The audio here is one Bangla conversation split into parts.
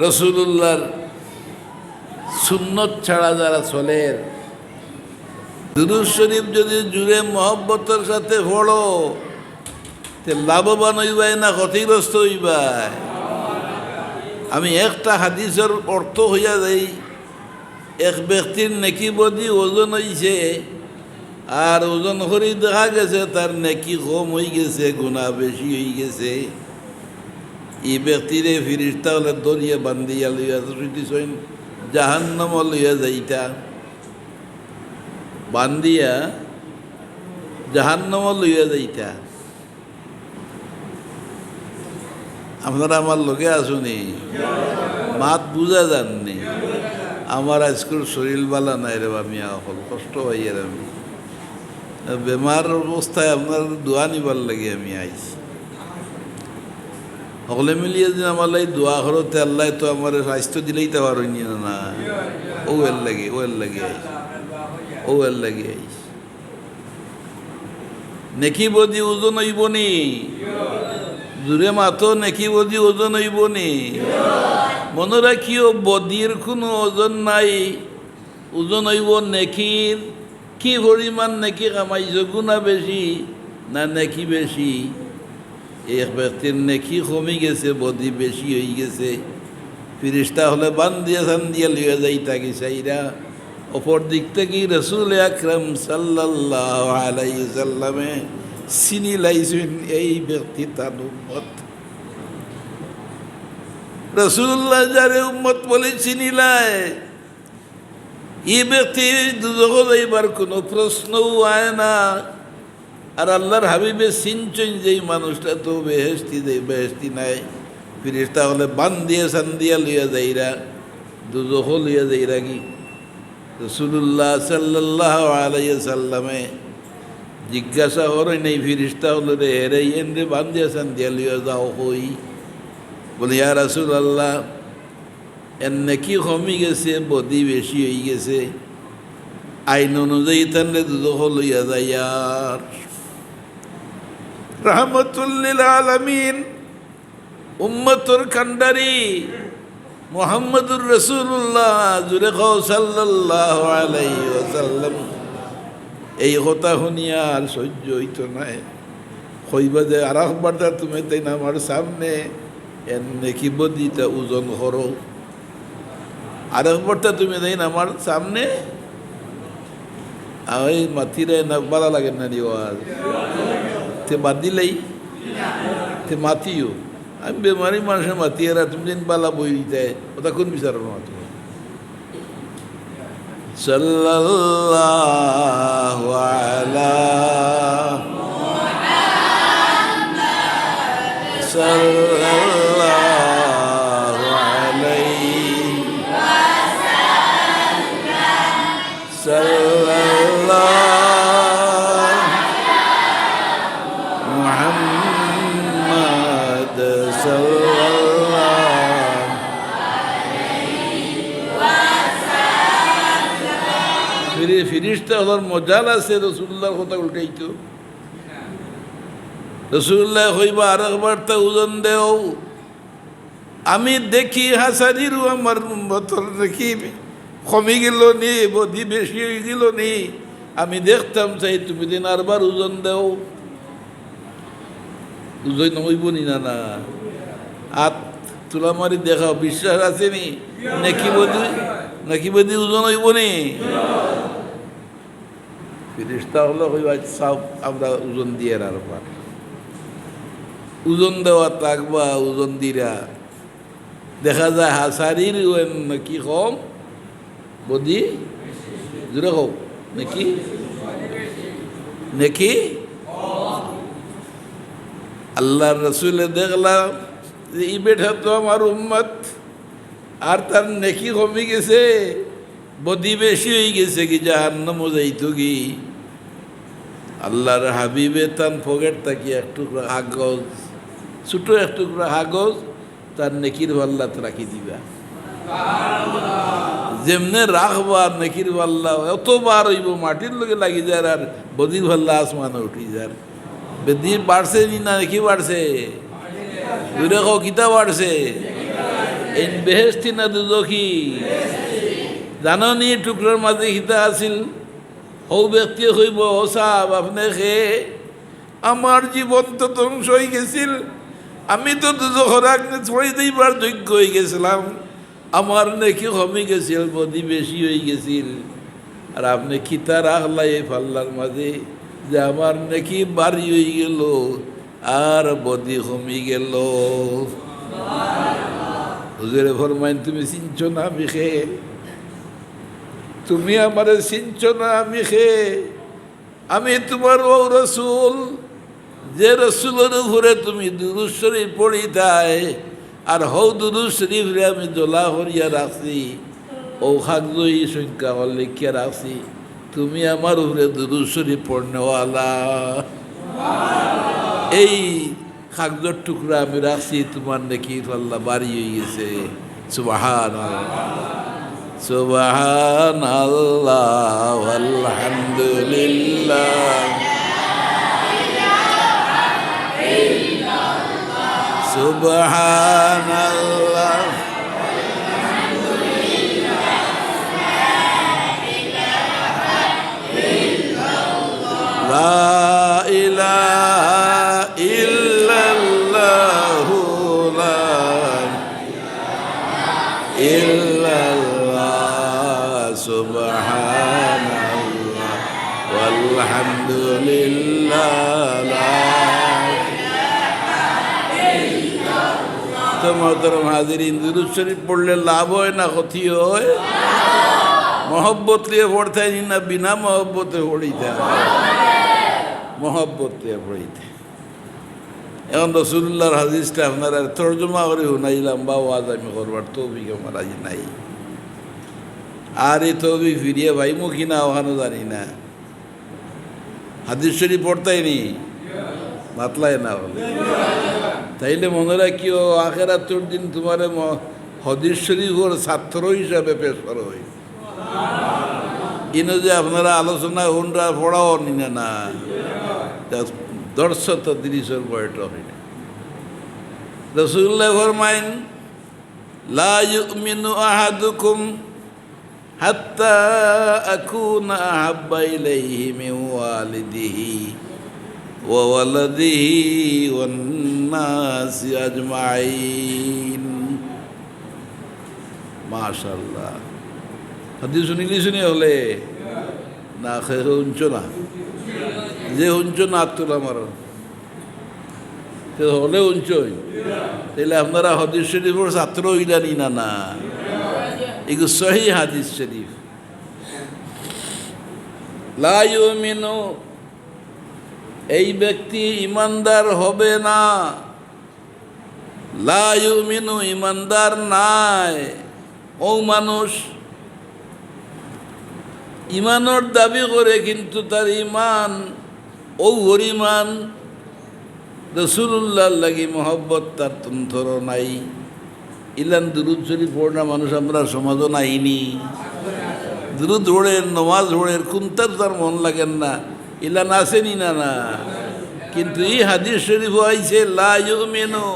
রসুলুল্লাহর সুন্নত ছাড়া যারা চলে, দুরূদ শরীফ যদি জুড়ে মহব্বতের সাথে পড়ো তে লাভবান হইবাই না ক্ষতিগ্রস্ত হইবাই। আমি একটা হাদিসের অর্থ হইয়া যাই, এক ব্যক্তির নেকি বদি ওজন হইছে, আর ওজন করে দেখা গেছে তার নেকি কম হয়ে গেছে, গুনাহ বেশি হয়ে গেছে। এই ব্যক্তিরে ফিরিস্তা হলে দরিয়া বান্ধিয়া লইয়া জাহান্নাম লইয়া যাইতা, বান্ধিয়া জাহান্নাম লইয়া যাইতা। আপনারা আমার লোকে আসুনি, মাত বুঝা যাননি। আমার আজকের শরীর বালা নাই রে, আমি এখন কষ্ট হই। আর আমি বেমার অবস্থায় আপনার দোয়া নিবার লাগে আমি আইছি। সকলে মিলিয়ে দিন আমার লাই দোয়া করতে, আল্লাহ তো আমার স্বাস্থ্য দিলেই তো আর না। ও এর লাগে আইস, ও এর লাগে আইস। নেকি বদি ওজন হইব নি, জুড়ে মাতো নেকি বদি ওজন হইব নি। মনে রাখিও বদির কোনো ওজন নাই, ওজন হইব নেকির। কি পরিমাণ নেকি কামাইছ, গুণা বেশি না নেকি বেশি। এক ব্যক্তির নেকি কমে গেছে, বদি বেশি হয়ে গেছে, ফিরিস্তা হলে বান্ধিয়া সান্দিয়া লিয়ে যাইতা গেছাইরা। অপর দিক থেকে রসুল আকরাম সাল্লাল্লাহু আলাইহি সাল্লামে চিনি লাইছেন এই ব্যক্তি তার উম্মত। রসুল্লাহ যারে উম্মত বলে চিনিলাই, এই ব্যক্তি দুজক যাইবার কোনো প্রশ্নও আয় না। আর আল্লাহর হাবিবে চিনছেন যে এই মানুষটা তো বেহেশতি নাই। ফিরিস্তা হলে বান্ধিয়া সান্দিয়া লইয়া যাইরা, দুজক লইয়া যাইরা কি রসুল্লাহ সাল্লাল্লাহু আলাইহি সাল্লামে জিজ্ঞাসা করেন এই ফিরিস্তা হলো রে, হেরে এন রে বান্ধিয়া সান্দিয়া লইয়া যাও হই। বলে ইয়া রাসূলুল্লাহ, এর নেকি কমে গেছে, বদি বেশি হয়ে গেছে, আইন অনুযায়ী তাহলে দুজক লইয়া যাইয়ার। রাহমাতুল লিল আলামিন, উম্মতুর কান্ডারি মুহাম্মদুর রাসূলুল্লাহ জুরে খাও সাল্লাল্লাহু আলাইহি ওয়াসাল্লাম এই কথা শুনিয়া আর সহ্য হইত নাই। কইবা যে আর একবার তুমি তাই না আমার সামনে এর নেকি বদিটা ওজন করো, আর একবারটা তুমি তাই না আমার সামনে। ওই মাতিরে না ভালো লাগে না রিওয়াজ, তে বাদ দিলেই তে মাতিও। আমি বেমারি মানুষের মাতিয়েরা তুমি দিন বালা বই দিতে ওটা কোন বিচার মাতো। সাল্লাল্লাহু আলা সাল্লাল্লাহু আলাইহি সাল্লাল্লাহু মুহাম্মদ সাল্লাল্লাহু ফিরিস্তা হলার মজাল আছে। রসুল্লাহর কথা উল্টাইতো, রসুল্লাহ হইবা আর একবার তা ওজন দেও। আমি দেখি হাসারিরও আমার বতর দেখি কমে গেল নি, বদি বেশি হয়ে গেল নি। আমি দেখতাম চাই তুমি দিন আরবার ওজন দেও। ওজন হইব নি না না হাত তুলা মারি দেখাও, বিশ্বাস আছে নি নাকি বদি ওজন হইব নি। ফিরিস্তা হলো হইবা সব আমরা ওজন দিয়ে আরবার ওজন দেওয়া থাকবা। ওজন দিরা দেখা যায় হাসারির নাকি কম, বদি জোরে হোক নাকি আল্লাহর রসুলে দেখলাম যে এই বেটা তো আমার উম্মত, আর তার নেকি কমে গেছে, বদি বেশি হয়ে গেছে, কি জাহান্নাম যাইতো কি। আল্লাহর হাবিবে তার পকেট থাকি এক টুকরা কাগজ, ছোট এক টুকরা কাগজ তার নেকির পাল্লাত রাখি দিবা। যেমনে রাখবা নেকির পাল্লা এতবার হইব মাটির লগে লাগি যায়, আর বদির পাল্লা আসমানে উঠি যায়। বেদি বাড়ছে নি না নেকি বাড়ছে? দুই রেখো কিতা বাড়ছে? এই বেহেস্তি না দুদখি জাননি টুকরার মাঝে হিতা আছিল হৌ ব্যক্তি হইব ও সাহাব আপনি খেয়ে আমার জীবন তো ধ্বংস হয়ে গেছিল, আমি তো দুজখর আগ্নে ছড়াই দিবার যোগ্য হয়ে গেছিলাম, আমার নাকি কমে গেছিল, বদি বেশি হয়ে গেছিল, আর আপনি খিতা রাখলাই ফাল্লার মাঝে যে আমার নাকি বাড়ি হয়ে গেল আর বদি কমে গেল। হুজুরে ফরমাইন তুমি চিনছ না আমি খেয়ে, তুমি আমার চিনছ না আমি খেয়ে, আমি তোমার ও রসুল যে রসুলের উপরে তুমি দুরূদ শরীফ পড়িতাই, আর হৌ দুরূদ শরীফরে আমি দোলা করিয়া রাখছি, ও খাগজই সংখ্যা লিখিয়া রাখছি, তুমি আমার উপরে দুরূদ শরীফ পড়নেওয়ালা। এই কাগজের টুকরা আমি রাখছি, তোমার নাকি আল্লাহ বাড়ি হয়ে গেছে। সুবহানাল্লাহ সুবহানাল্লাহ আলহামদুলিল্লাহ সুবহানাল্লাহ লা ইলাহা ইল্লাল্লাহু লা ইল্লাল্লাহ সুবহানাল্লাহ ওয়ালহামদুলিল্লাহ লা ইলাহা। তো মোহতরম হাজিরিন, দুরূদ শরীফ পড়লে লাভ হয় না ক্ষতি হয়? মহব্বত লিয়ে পড়তে হয় না বিনা মহব্বতে পড়িতে হয়? মহব্বত লিয়ে পড়িতে। এখন রসুল্লাহর হাদিসটা আপনারা তর্জমা করে শুনাইলাম বা ওয়াজ আমি করবার তৌফিক আমার আজ নাই, আর এই তৌফিক ফিরিয়ে ভাইমু কিনা ওখানে জানি না। হাদিস শরীফ পড়তাই নি মাতলায় না বলে, তাইলে মনে রাখিও আখেরাতের দিন তোমার হাদিস শরীফের ছাত্র হিসাবে পেশ করা হয়। ইনো যে আপনারা আলোচনা হুনরা পড়াও নিনে না, দর্শত তিরিশের বয়টা হয় না। রাসূলুল্লাহ ফরমাইন লা ইউমিনু আহাদুকুম হাত্তা আকুনা আহাব্বা ইলাইহি মিন ওয়ালিদিহি ওয়া ওয়ালাদিহি ওয়ান নাসি আজমাইন। মাশাআল্লাহ। হাদিস শুনি হলে না খেয়ে শুনছ না, যে শুনছ না আত্মুল আমার হলে শুনছই, তাহলে আপনারা হাদিস শরীফের ছাত্র হইলানি না? না, এগুলো সহি হাদিস শরীফ। লা ইউমিনু, এই ব্যক্তি ইমানদার হবে না। লা ইউমিনু, ইমানদার নাই। ও মানুষ ইমানের দাবি করে কিন্তু তার ইমান ও হরিমান রসুল্লাহর লাগি মহব্বত তার তন্ত্র নাই। ইলান দুরুদ শরীফ পড়না মানুষ আমরা সমাজও নাইনি। দুরুদ পড়ের নমাজ পড়ের কোনটার তার মন লাগেন না, ইলান আসেনি না না। কিন্তু এই হাদিস শরীফ আইছে লা ইউমিনু,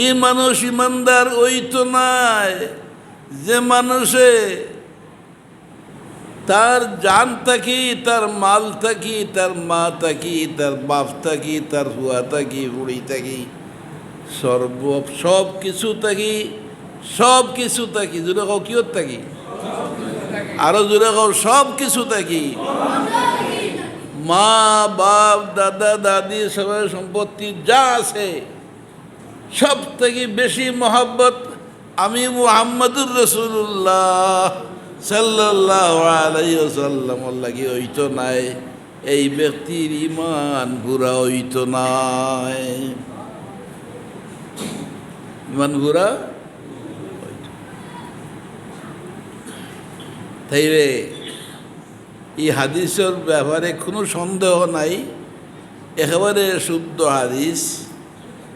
এই মানুষ ইমানদার ওই তো নাই যে মানুষে তার জান থাকি, তার মাল থাকি, তার মা থাকি, তার বাপ থাকি, তার হুয়া থাকি, বুড়ি থাকি, সব কিছু থাকি, সব কিছু থাকি। জোরে কাও কিয়ত থাকি? আরো জোরে কাও সব কিছু থাকি। মা বাপ দাদা দাদি সবার সম্পত্তি যা আছে সব থেকে বেশি মহব্বত আমি মুহাম্মদুর রাসূলুল্লাহ সাল্লাল্লাহু আলাইহি ওয়াসাল্লাম লাগি হইতো নাই। এই ব্যক্তির ইমান পুরা হইতো নাই, ইমান পুরা। তাইলে এই হাদিসের ব্যাপারে কোনো সন্দেহ নাই, একেবারে শুদ্ধ হাদিস।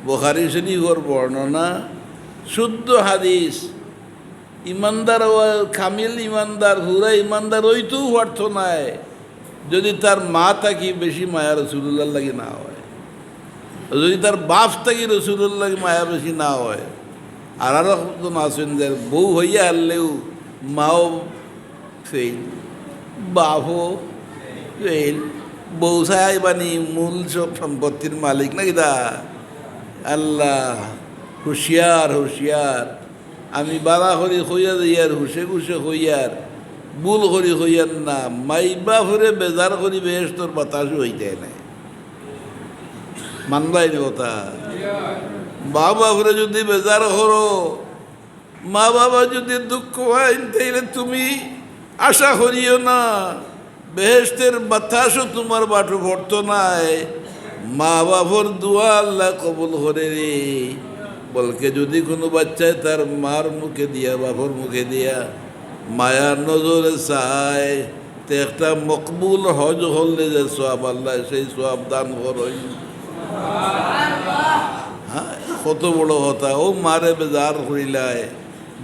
বুখারী শরীফের বর্ণনা শুদ্ধ হাদিস। ইমানদার কামিল ইমানদার হুরা ইমানদার ওইটু অর্থ নাই যদি তার মা থাকি বেশি মায়া রসুল্লাহর লাগি না হয়, যদি তার বাপ থাকি রসুল্লাহর লাগি মায়া বেশি না হয়, আর আরো একজন আছেন যে বউ হইয়া আনলেও মাও ফেল, বাপও ফেল, বউ সাই বানি মূল সব সম্পত্তির মালিক নাকি দা। আল্লাহ হুঁশিয়ার হুঁশিয়ার, আমি বালা করি হইয়া যাইয়ার হুসে ঘুষে হইয়ার ভুল করি হইয়ার না, মাইবা ফুরে বেজার করি বেহেশতর বাতাস হইতে নাই। মানলাই নি কথা? মা বাবরে যদি বেজার করো, মা বাবা যদি দুঃখ হয়, তাইলে তুমি আশা করিও না বেহেশতের বাতাসও তোমার বাটু ভরত নাই। মা বাবর দোয়া আল্লাহ কবুল করে রে। বলকে যদি কোনো বাচ্চায় তার মার মুখে দিয়া বাবর মুখে দিয়া মায়ার নজরে চায়, তো একটা মকবুল হজ হলে যে সোয়াব আল্লাহ সেই সোয়াব দান করই। হ্যাঁ, কত বড় কথা। ও মারে বেজার করিলায়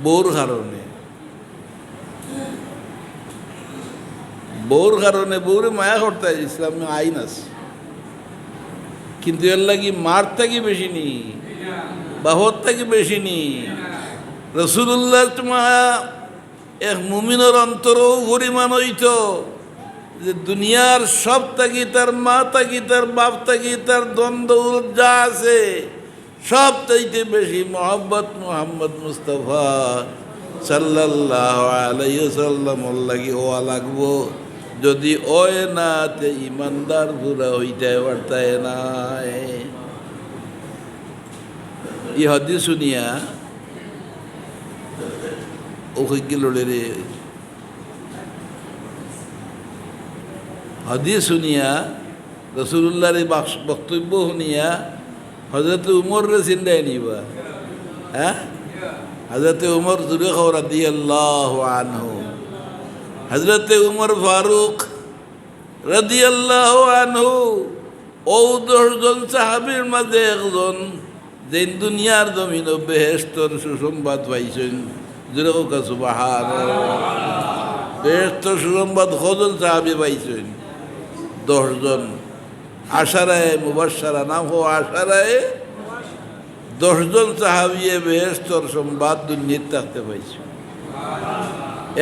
বউর কারণে, বউর কারণে বউরে মায়া করতে ইসলামে আইন আছে, কিন্তু এর লাগি মার থাকি বেশি নি, বাহর থাকি বেশি নি। রসুল্লাহ মায়া এক মুমিনের অন্তরও পরিমাণ হইত যে দুনিয়ার সব থাকি তার মা থাকি তার বাপ থাকি তার দ্বন্দ্ব যা আছে সব চাইতে বেশি মোহাম্মত মুহাম্মদ মুস্তাফা সাল্লাল্লাহু আলাইহি ওয়াসাল্লাম লাগি হওয়া লাগবো। যদি ওয় না তে ইমানদার পুরা হইতে পারতায় না। এই হাদিস শুনিয়া ওকে লড়ে রে, হাদিস শুনিয়া রসুল্লাহর এই বক্তব্য শুনিয়া হজরত উমর রে চিন্তাই নিবা। হ্যাঁ, হজরত উমর জুড়ে খবর রাদিয়াল্লাহু আনহু, হজরত উমর ফারুক রাদিয়াল্লাহু আনহু ও 10 জন সাহাবীর মাঝে একজন যে দুনিয়ার জমিন বেহেশতর সুসংবাদ পাইছেন। জুড়ে হোক সুবহানাল্লাহ। বেহেশতর সুসংবাদ কজন সাহাবী পাইছেন? 10 জন। আশারায়ে মুবাশশারা নাম হো আশারায়ে, 10 জন সাহাবিয়ে বেহেশতর সংবাদ দুনিয়াতে থাকতে পাইছে।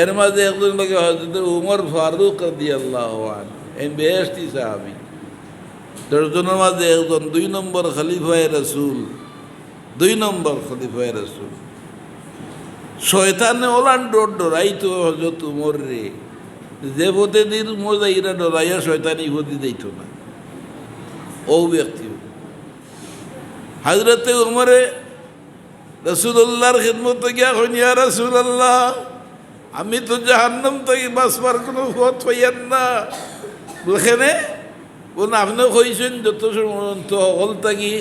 এর মাঝে একজন লোকে হযরত উমর ফারুক রাদিয়াল্লাহু আনহু, এই বেহেশতি সাহাবী। 10 জনের মাঝে একজন 2 নম্বর খলিফায়ে রাসূল, 2 নম্বর খলিফায়ে রাসূল। শয়তানে ওলান ডরাইতো হযরত উমর রে, যে পথে দিন উমর যাইরা ডরাইয়া শয়তানি পথে যাইতো না। ও ব্যক্তি হযরতে উমরে রাসূলুল্লাহর খিদমতে গিয়া কইন, ইয়া রাসূলুল্লাহ, আমি তো জাহান্নাম থেকে বাঁচবার কোনো পথ পাইয়ান না। বলখানে বলুন আপনিও কইছেন যত সময় পর্যন্ত হল থাকি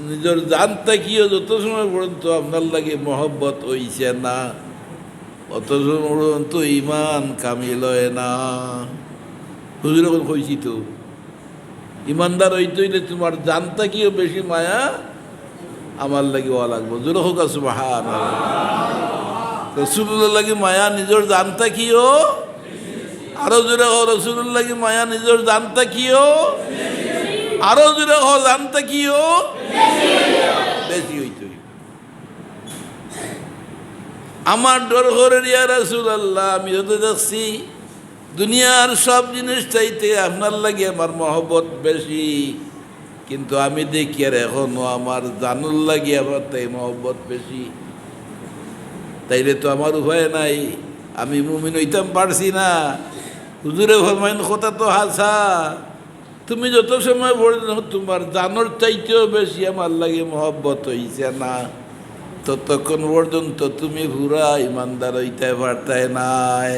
নিজের জান থাকিও যত সময় পর্যন্ত আপনার লাগে মহব্বত হইছে না, অত সময় পর্যন্ত ইমান কামিল হয় না। হুজুর এখন কইছি তো ইমানদার হইতে হইলে তোমার জান থাকিও বেশি মায়া আমার লাগে হওয়া লাগবো। জোরে হোক সুবহানাল্লাহ। রসুল্লাহ লাগে মায়া নিজের জান থাকিও, আরো জোরে হোক রসুল্লাহ লাগে মায়া নিজের জান থাকিও, আরো জোরে হোক জান থাকিও বেশি হইতে। আমার ডর করে ইয়া রাসূলুল্লাহ, আমি তো দেখছি দুনিয়ার সব জিনিস চাইতে আপনার লাগে আমার মহব্বত বেশি, কিন্তু আমি দেখি আর এখনো আমার জানুর লাগে আমার তাই মহব্বত বেশি। তাইলে তো আমার উপায় নাই, আমি মুমিন হইতাম পারছি না। হুজুরে ফরমাইন কথা তো হাসা, তুমি যত সময় পড়ো তোমার জানোর চাইতেও বেশি আমার লাগে মহব্বত হইছে না, ততক্ষণ পর্যন্ত তুমি পুরা ইমানদার হইতে পারতাই নাই।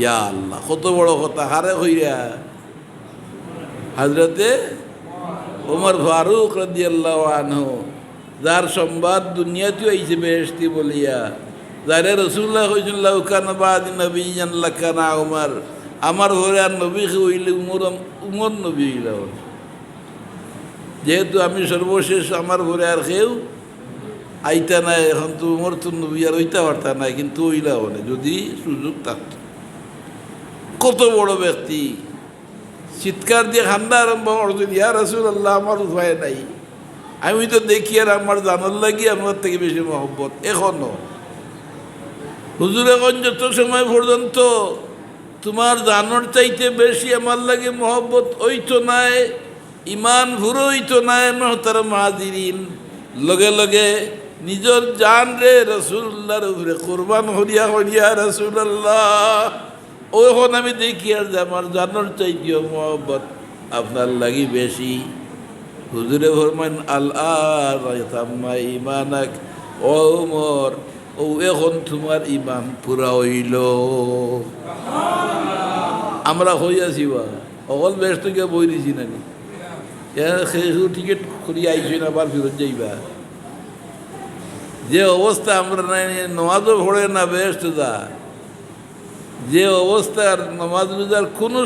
ইয়া আল্লাহ, কত বড় কথা। হারে হইয়া হযরতে ওমর ফারুক রাদিয়াল্লাহু আনহু, যার সংবাদ দুনিয়াতেও আইছে বেহেশতি বলিয়া, যারে রাসূলুল্লাহ কইছেন লাউ কানা বাদি নবিয়্যান লাকানা উমর, আমার ঘরে আর নবী হইলে উমর নবী হইল। যেহেতু আমি সর্বশেষ, আমার ঘরে আর কেউ আইতা নাই, এখন তো উমর তো নবী আর হইতে পারতা নাই, কিন্তু হইলা বলে যদি সুযোগ থাকত। কত বড় ব্যক্তি, চিৎকার দিয়ে কান্দা আরম্ভ করছেন, ইয়া রাসূলুল্লাহ, আমার উপায় নাই, আমি তো দেখি আর আমার জানার লাগি আমার থেকে বেশি মহব্বত এখনো। হুজুর এখন যত সময় পর্যন্ত তোমার জানোর চাইতে বেশি আমার লাগে মহব্বত হইতো নাই, ইমান ভুরো হইতো নাই মহতারাম হাজিরিন, লগে লগে নিজের জান রে রসুল্লাহর উপরে কোরবান হরিয়া হরিয়া রসুল্লাহ। ওখন আমি দেখি আর যে আমার জানোর চাইতেও মহব্বত আপনার লাগি বেশি। হুজুরে ফরমান আল্লাহ ইমানাক, ও ওমর, ও এখন তোমার ইমান পুরা হইল। আমরা হইয়াছি বা অকল ব্যস্ত গিয়ে বই দিছি নাকি সেসু টিকিট করি আইছি না, আবার ফেরত যাইবা। যে অবস্থা আমরা নাই, নমাজও ভরে না ব্যস্ত যা, যে অবস্থার নমাজ রোজার কোনো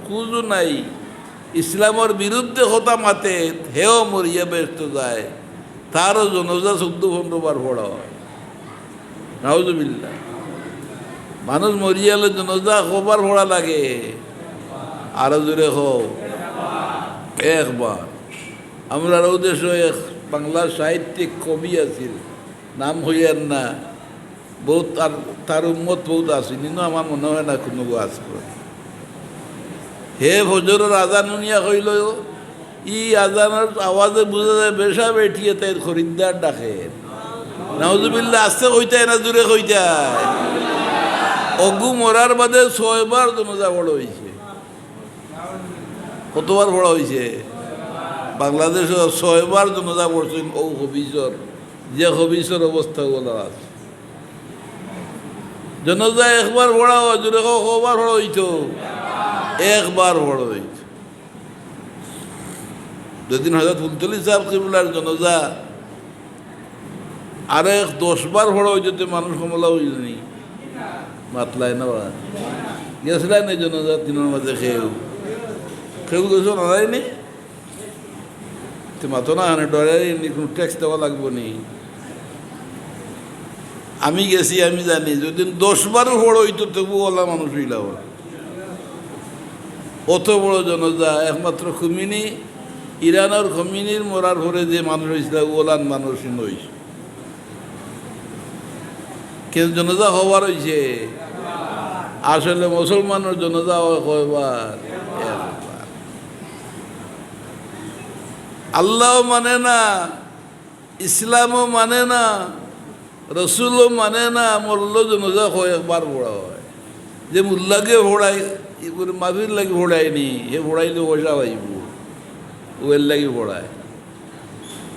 কুজও নাই, ইসলামের বিরুদ্ধে হতা মাতে হেও মরিয়া ব্যস্ত যায়, তারও জনজা 14-15 বার পড়া হয়। নাউজুবিল্লাহ। মানুষ মরিয়ালে জনজা কবার পড়া লাগে? আরো জোরে হোক একবার। আমরা দেশ এক বাংলা সাহিত্যিক কবি আছিল, নাম হইয়ার না, বহুত তার উম্মত বহুত আছিল, কিন্তু আমার মনে হয় না কোনো আজ হে ফজরের আজান উনিয়া কইল, ই আজানের আওয়াজে বোঝা যায় বেশা বেঠিয়ে তাই খরিদ্দার ডাকে। নাউজুবিল্লাহ। আসতে কইতায় না জোরে কইতায়? অগু মরার বাদে 6 বার জনজা বড় হয়েছে। কতবার বড় হয়েছে? বাংলাদেশে 6 বার জনজা পড়ছেন ও হবিজর, যে হবিজর অবস্থা বলা আছে। জনজা একবার বড়া হয়, জোরে কবার বড় হইত? একবার বড় হইত। যেদিন হযরত ফুলতলি সাহেব কিবলার জনজা আর 10 বার বড় হইতে মানুষ কমলা হইনি, মাতলায় না বা গেছিলাই না জনজা দিনের মাঝে খেয়েও গেছো নাইনি, মাতো না হানে ডরে কোনো ট্যাক্স দেওয়া লাগবো নি। আমি গেছি, আমি জানি যদি 10 বারও বড় হইতো তবু ওলা মানুষ হইলাম। অত বড় জনজা একমাত্র খুমিনি, ইরানের খুমিনির মরার পরে যে মানুষ হয়েছিল ওলান মানুষ হয়েছে। কিন্তু জনজা হবার হয়েছে আসলে মুসলমানের জনজা কয়বার? একবার। আল্লাহ মানে না, ইসলামও মানে না, রসুলও মানে না, মরল জনজা কয়েকবার ভোড়া হয়। যে মুল্লাকে ভোড়াই মাফির লাগে ভোড়ায়নি, হে ভোড়াইলে পয়সা পাইব, ওর লাগে ভোড়ায়,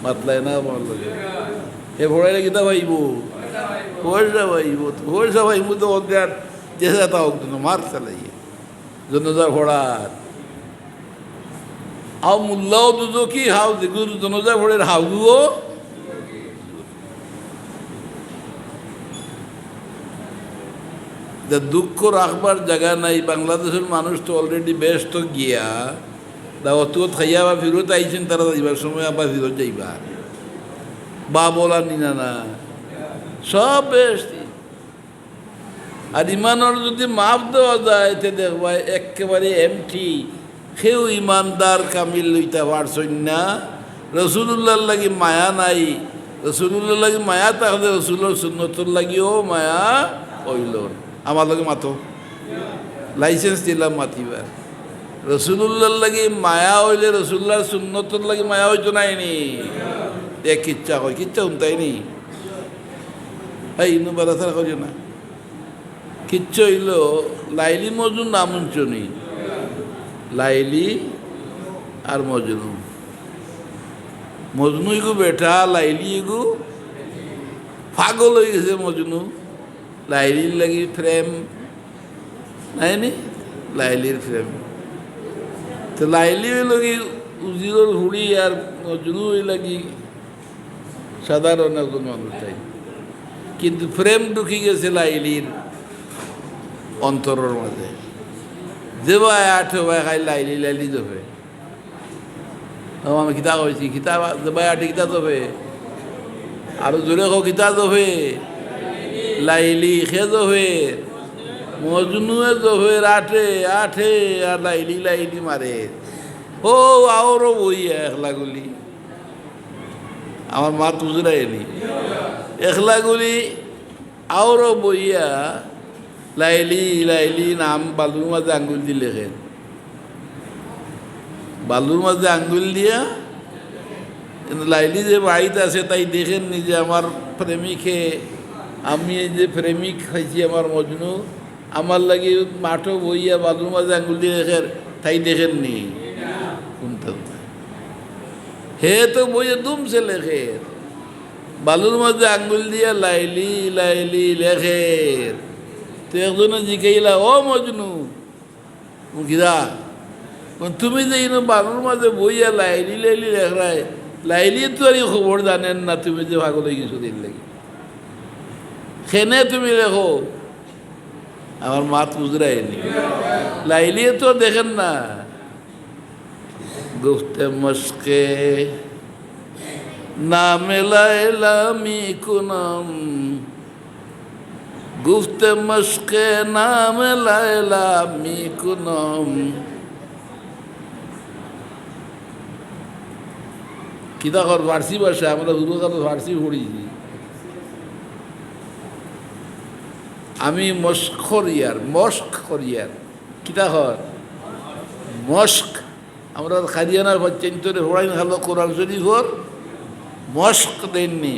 মাতলায় না আমার লাগে। হে ভোড়াইলে কিতা পাইব? পয়সা পাইব। পয়সা পাইব তো ওদের যেসা তা হোক মার চালাইয়ে জনজা ভোড়ার। আও মুল্লাও দুজো কি হাও যেগুলো জনজা ভোড়ের হাউগুও দুঃখ রাখবার জায়গা নাই। বাংলাদেশের মানুষ তো অলরেডি ব্যস্ত গিয়া অত খাইয়া বা ফেরত আইছেন, তারা যাইবার সময় আবার ফেরত যাইবা বা বলা নিনা না, সব ব্যস্ত। আর ইমানের যদি মাপ দেওয়া যায় তে দেখবা একেবারে এমটি, সেও ইমানদার কামিল লইতে পারছেন না। রসুল্লাহর লাগি মায়া নাই, রসুল্লাহর লাগি মায়া তাহলে রসুলের সুন্নতর লাগিও মায়া হইল। আমার লগে মাতো লাইসেন্স দিলাম মাতিবার। রসুল্লাহর লাগি মায়া হইলে রসুল্লাহর সুন্নতর লাগি মায়া হইতো নাইনি। এক কিচ্ছা হয়, কিচ্ছা শুনতাইনি এই ইনু বারাসার করি না। কিচ্ছা হইল লাইলি মজনু নাম শুনি, লাইলি আর মজনু। মজনু ইগু বেটা, লাইলি ইগু পাগল হয়ে গেছে। মজনু লাইলির লাগি প্রেম নাইনি, লাইলির প্রেম তো লাইলি হইল কি উজিরর হুড়ি, আর মজনু হইল কি সাধারণ একজন মানুষ তাই। কিন্তু প্রেম ঢুকি গেছে লাইলির অন্তরের মাঝে। যে ভাই আঠে ভাই খাই লাইলি লাইলি যাবে, আমি কিতা কইছি কিতা যে ভাই আঠে কিতা যাবে, আরো জোরে হোক কিতা যাবে, লাইলি খে যাবে, মজনুয়ে যাবে আঠে আঠে, আর লাইলি লাইলি মারে। ও আরো বই একলা গুলি আমার মা তুজরায়নি এখলাগুলি আরও বইয়া লাইলি লাইলি নাম বালুর মাঝে আঙ্গুল দিয়ে লেখেন, বালুর মাঝে আঙ্গুল দিয়া কিন্তু লাইলি যে বাড়িতে আছে তাই দেখেন নি যে আমার প্রেমিকে, আমি এই যে প্রেমিক খাইছি আমার মজনু, আমার লাগি মাঠও বইয়া বালুর মাঝে আঙ্গুল দিয়ে লেখেন, তাই দেখেননি শুনতে হে তো বইয়ে দুমছে লেখে বালুর মাঝে আঙ্গুল দিয়া লাইলি লাইলি লেখে। তো একজনে জিজ্ঞাইলা ও মজনু কিরা তুমি যে বালুর মাঝে বইয়া লাইলি লাইলি লেখায়, লাইলি তো আর খবর জানেন না তুমি যে ভাগল হয়ে গেছো দিন লাগে, খেনে তুমি লেখো। আমার মাত গুজরায়নি, লাইলি তো দেখেন না। গুফতে মস্কে নামে লাইলা মি কুনম, গুফতে মস্কে নামে লাইলা মি কুনম। কিতা কর ফার্সি ভাষা, আমরা হুরুকাল ফার্সি পড়িছি। আমি মস্ক করিয়ার কিতা কর মস্ক, আমরা খাদিয়ানার বাচ্চান্তরে হরাইন খালো কোরআন শরীফর মস্ক দেননি।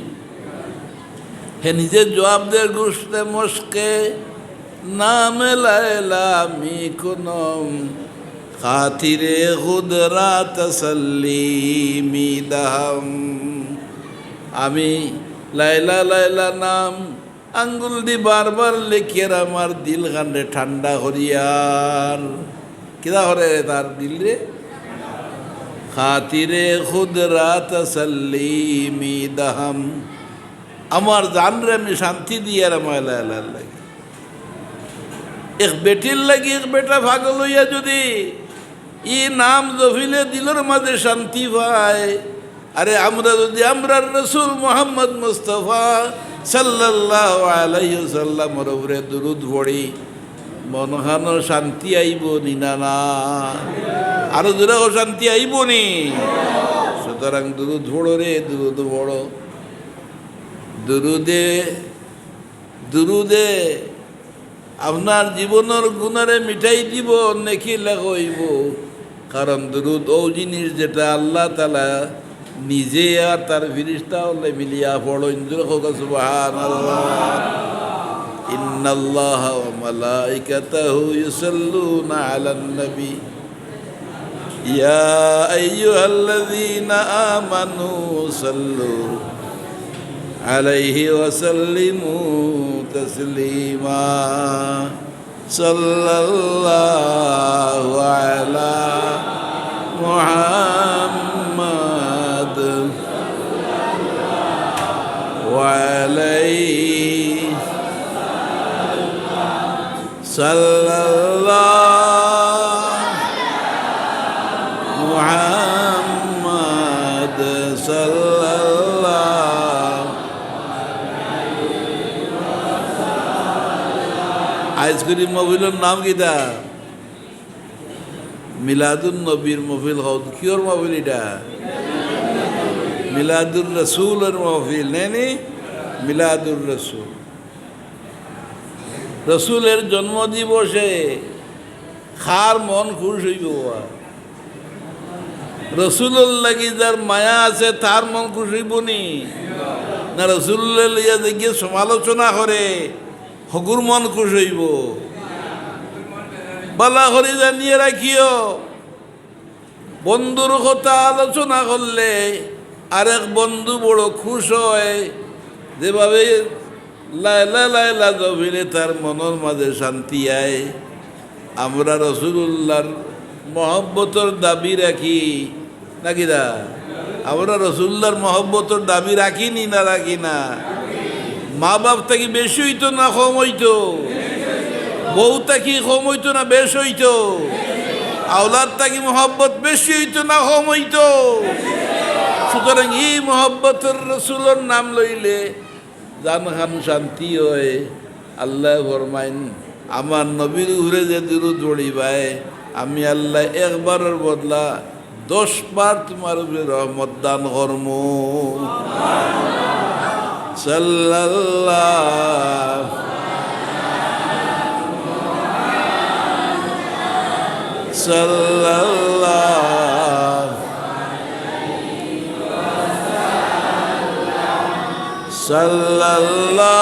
হে নিজের জবাব দেয় গুস্তে মস্কে নামে লাইলা মি কুনম, খাতিরে খুদরা তসল্লিমি দহম। আমি লাইলা লাইলা নাম আঙ্গুল দি বারবার লেখিয়ার আমার দিল কান্ডে ঠান্ডা করিয়ার। কিদা করে তার দিল রে? খাতিরে খুদরা তসল্লিমি দহম, আমার জান রে আমি শান্তি দিয়ার আমার লাইলা লাগে। এক বেটির লাগি এক বেটা পাগল হইয়া যদি ই নাম জফিলে দিলের মাঝে শান্তি পায়, আরে আমরা যদি আমরা রসুল মোহাম্মদ মুস্তফা সাল্লাল্লাহু আলাইহি ওয়াসাল্লামের উপরে দুরূদ পড়ি, মনখানো শান্তি আইব নি না? না আরো দূরে শান্তি আইব নি? সুতরাং দুরূদ পড়ো রে, দুরূদ পড়ো। দুরুদে দুরুদে আপনার জীবনের গুণারে মিঠাই দিব, নেকি লাগাইব। কারণ দুরুদ ও জিনিস যেটা আল্লাহ তাআলা নিজে আর তার ফিরিস্তা হলে মিলিয়া পড়ো। ইন্দ্র হোক সুবহানাল্লাহ। ইন্নাল্লাহা ওয়া মালাইকাতাহু ইউসাল্লুনা আলান নবী ইয়া আইয়ুহাল্লাযীনা আমানু সাল্লু আলাইহি ওয়া সাল্লিমু তাসলিমা। সাল্লাল্লাহু আলা মুহাম্মাদ ওয়া আলাইহি সাল্লাল্লাহু মুহাম্মাদ সাল্লাল্লাহু। আইসক্রিম মহফিলের নাম কিতা? মিলাদুন নবীর মহফিল। কিয়র মহফিল এটা? মিলাদুর রসুলের মহফিল নেনি? মিলাদুর রসুল, রসুলের জন্মদিবসে খার মন খুশ হইব। রসুলের লাগি যার মায়া আছে তার মন খুশ হইব নি? না রসুলের লইয়া দেখিয়ে সমালোচনা করে হগুর মন খুশ হইব? বালা করে জানিয়ে রাখিও, বন্ধুর কথা আলোচনা করলে আরেক বন্ধু বড় খুশ হয়। যেভাবে লাইলা লাইলা জফিলে তার মনের মাঝে শান্তি আয়। আমরা রসুল্লাহর মহব্বতর দাবি রাখি নাকি না? আমরা রসুল্লাহর মহব্বতর দাবি রাখি নি না রাখি না? মা বাপ থাকি বেশি হইতো না কম হইতো? বউ থাকি কম হইতো না বেশ হইতো? আওলাদ থাকি মহব্বত বেশি হইতো না কম হইতো? সুতরাং এই মহব্বতের রসুলের নাম লইলে জান খান শান্তি হয়। আল্লাহ ফরমাইন আমার নবীর উপরে যে দুরূদ পড়িবায় আমি আল্লাহ একবারের বদলা 10 বার তোমার উপরে রহমত দান কর্ম। সাল্লাল্লাহ সাল্লাল্লাহ সাল্লাল্লাহ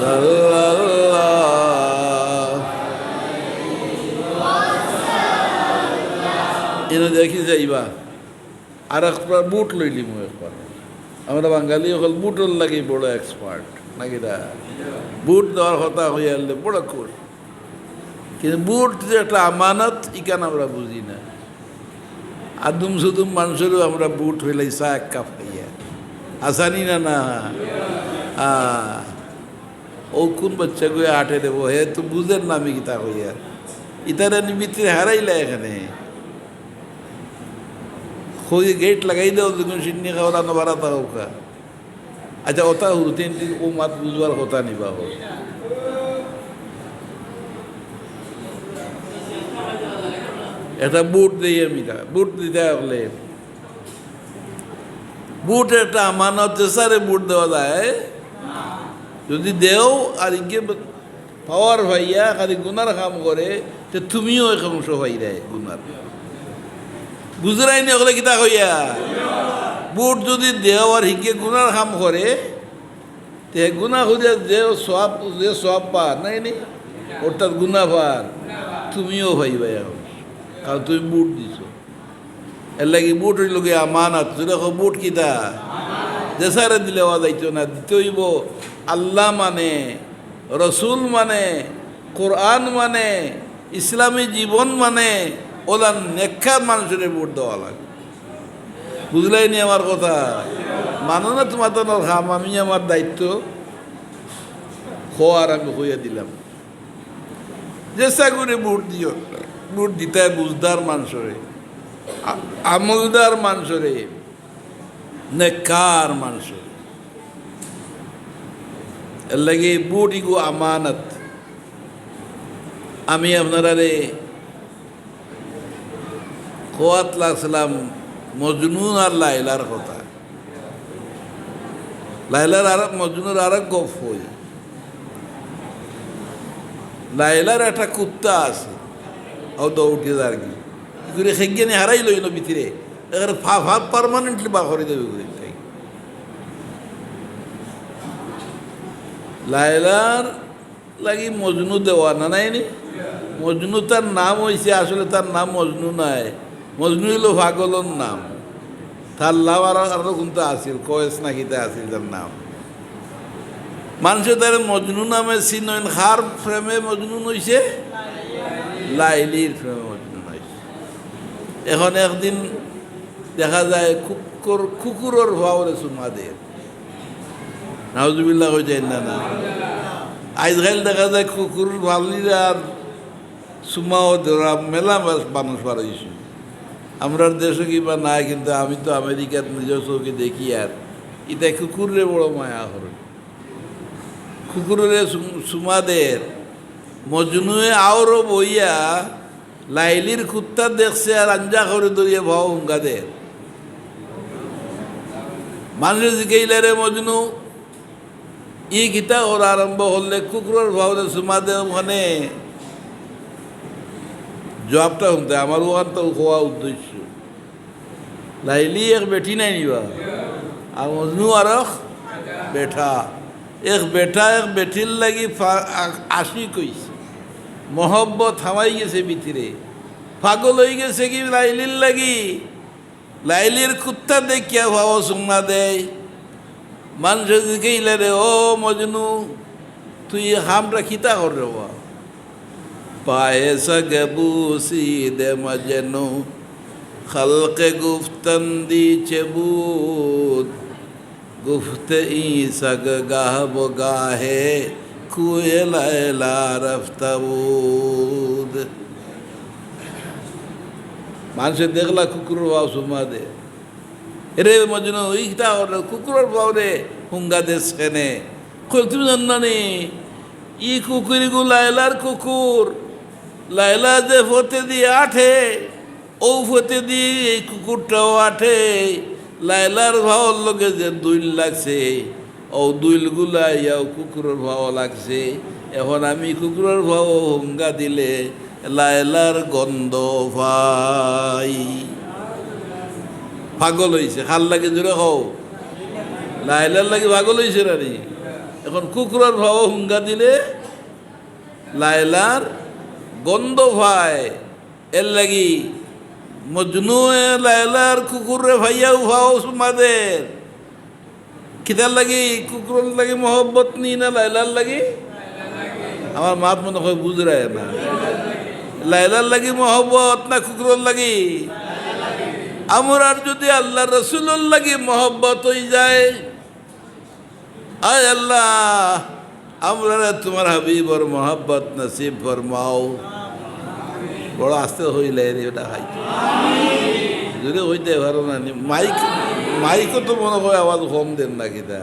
সাল্লাল্লাহ। এনে দেখি যাইবা আর একবার বুট লইলি মু একবার। আমরা বাঙালি হল বুটর লাগে বড় এক্সপার্ট নাকি না? বুট দেওয়ার কথা হয়ে আনলে বড় খুশ, কিন্তু বুট যে একটা আমানত ইকান আমরা বুঝি না। আদুম সুদুম মানুষেরও আমরা বুট হইলে চা এক কাপ খাইয়া আসানি না না। ও কোন বাচ্চা গিয়ে আটে দেবো, হে তো বুঝেন না আমি গীতা হইয়া ইতারা নিমিত্তে হারাইলা এখানে খুঁজে গেট লাগাই দেও যখন সিন্নি খাওয়া না বাড়াতা হোক। আচ্ছা ওটা হুরতেন ও মাত বুঝবার কথা নিবা হোক। একটা বুট দিই আমি, বুট দিতে হলে বুট একটা আমানত যে সারে বুট দেওয়া যায়, যদি দেও আর ইকে পাওয়ার ভাইয়া খালি গুনার কাম করে তে তুমিও এক অংশ ভাই দেয় গুনার। বুঝরাই নি হলে কিতা হইয়া বুট যদি দেও আর হিকে গুনার কাম করে তে গুনা খুঁজে যে সব পার নাই নি ওটার গুনা পার তুমিও ভাই ভাই এখন, কারণ তুমি বুট দিছ। এর লাগে বুট হইল গিয়ে আমানত। দেখো বুট কিতা যে সারে দিলে হওয়া যাইতো না, দিতে হইব আল্লাহ মানে, রসুল মানে, কোরআন মানে, ইসলামী জীবন মানে, ওলা নেক্ষা মানুষের ভোট দেওয়া লাগে। বুঝলাই নি আমার কথা? মানো না তোমার তো খাম, আমি আমার দায়িত্ব হওয়ার আমি হইয়া দিলাম। চেষ্টা করে ভোট দিও, ভোট দিতে বুঝদার মানুষরে, আমলদার মানুষরে, নেককার মানুষরে। এর লাগে বুট ইগো আমানত। আমি আপনারা খোয়াত লাগছিলাম মজনুন আর লাইলার কথা। লাইলার আর মজনুর আর এক গপ হই। লাইলার একটা কুত্তা আছে, ও দৌড়ে আর কি করে সেজ্ঞানি হারাই লইল ভিতরে, এখানে ফাপ পারমানেন্টলি বা করে দেবে। লাইলার লাগি মজনু দেওয়া না নাইনি। মজনু তার নাম হয়েছে, আসলে তার নাম মজনু নাই, মজনু হইল পাগলর নাম। তার নাম আরো কিন্তু আসিল কয়েস না কিতা আসিল তার নাম। মানুষের তার মজনু নামে চিনইন, হার প্রেমে মজনু হইছে, লাইলির প্রেমে মজনু হয়েছে। এখন একদিন দেখা যায় কুকুরের ভাওরে সুমাদের নাউজুবিল্লাহ হয়ে যায় না। আজকাল দেখা যায় কুকুর ভালিরা আর সুমাও ধরা মেলা মানুষ বাড়াইছে। আমরা দেশে কিবা নাই, কিন্তু আমি তো আমেরিকার নিজের চোখে দেখি। আর এটা কুকুরের বড় মায়া করে, কুকুরের সুমাদের। মজনুয়ে আরও বইয়া লাইলির কুত্তা দেখছে আর আঞ্জা করে ধরিয়ে ভাও হুঙ্গাদের। মানুষ জিকাইলে মজনু ই গীতা ওর আরম্ভ হলে কুকুরের ভাবলে সুমাদে ওখানে জবাবটা শুনতে আমার ওখান তো হওয়া উদ্দেশ্য। লাইলি এক বেটি নাই নিবা আর মজনু আর বেঠা, এক বেটা এক বেটির লাগি আশি কইছে, মহব্বত হামাই গেছে ভিতরে, পাগল হয়ে গেছে কি লাইলির লাগি। লাইলির কুত্তা দেখিয়া ভাবো সুমা দেয়। মানুষ দিকেইলে রে ও মজনু তুই হামরা খিতা কর রে পায়ে সগে বুসি দে মজনু খলকে গুফতন্দি চেবুদ গুফতে ই সগ গাহ গাহে কুয়ে লাইলা রফতাবুদ। মানুষের দেখলা কুকুরের ভাব সুমা দে, রে মজনু ইটা কুকুরের ভাব রে হুঙ্গা দেশ কেনে। তুমি জানো নি ই কুকুরগু লাইলার কুকুর, লাইলা যে ফতে দিয়ে আঠে ও ফতে দিয়ে এই কুকুরটাও আঠে। লাইলার ভাওয়ার লগে যে দুইল লাগছে ও দুইলগুলা ইয়াও কুকুরের ভাও লাগছে। এখন আমি কুকুরের ভাও হুঙ্গা দিলে লাইলার গন্ধ ভাই পাগল হয়েছে। খাল লাগে জোরে হও, লাইলার লাগে পাগল হয়েছে রানি। এখন কুকুরের ভাও হুঙ্গা দিলে লাইলার গন্ধ ভাই। এর লাগি মজনু লাইলার কুকুরে ভাইয়াও ভাও সুমাদের কিতার লাগি কুকুরের লাগি মহব্বত নি না লাইলার লাগি? আমার মাত মনে হয় বুঝরায় না। লাইলার লাগি মহব্বত না কুকুরের লাগি? আমার যদি আল্লাহ রসুলের লাগি মহব্বত হয়ে যায়, আয় আল্লাহ আমরা তোমার হাবিবর মহব্বত নসিব ফরমাও। বড় আস্তে হইলে ওটা খাই যদি হইতে পারো না। মাইকও তো মনে হয় আওয়াজ কম দেন না কিতা।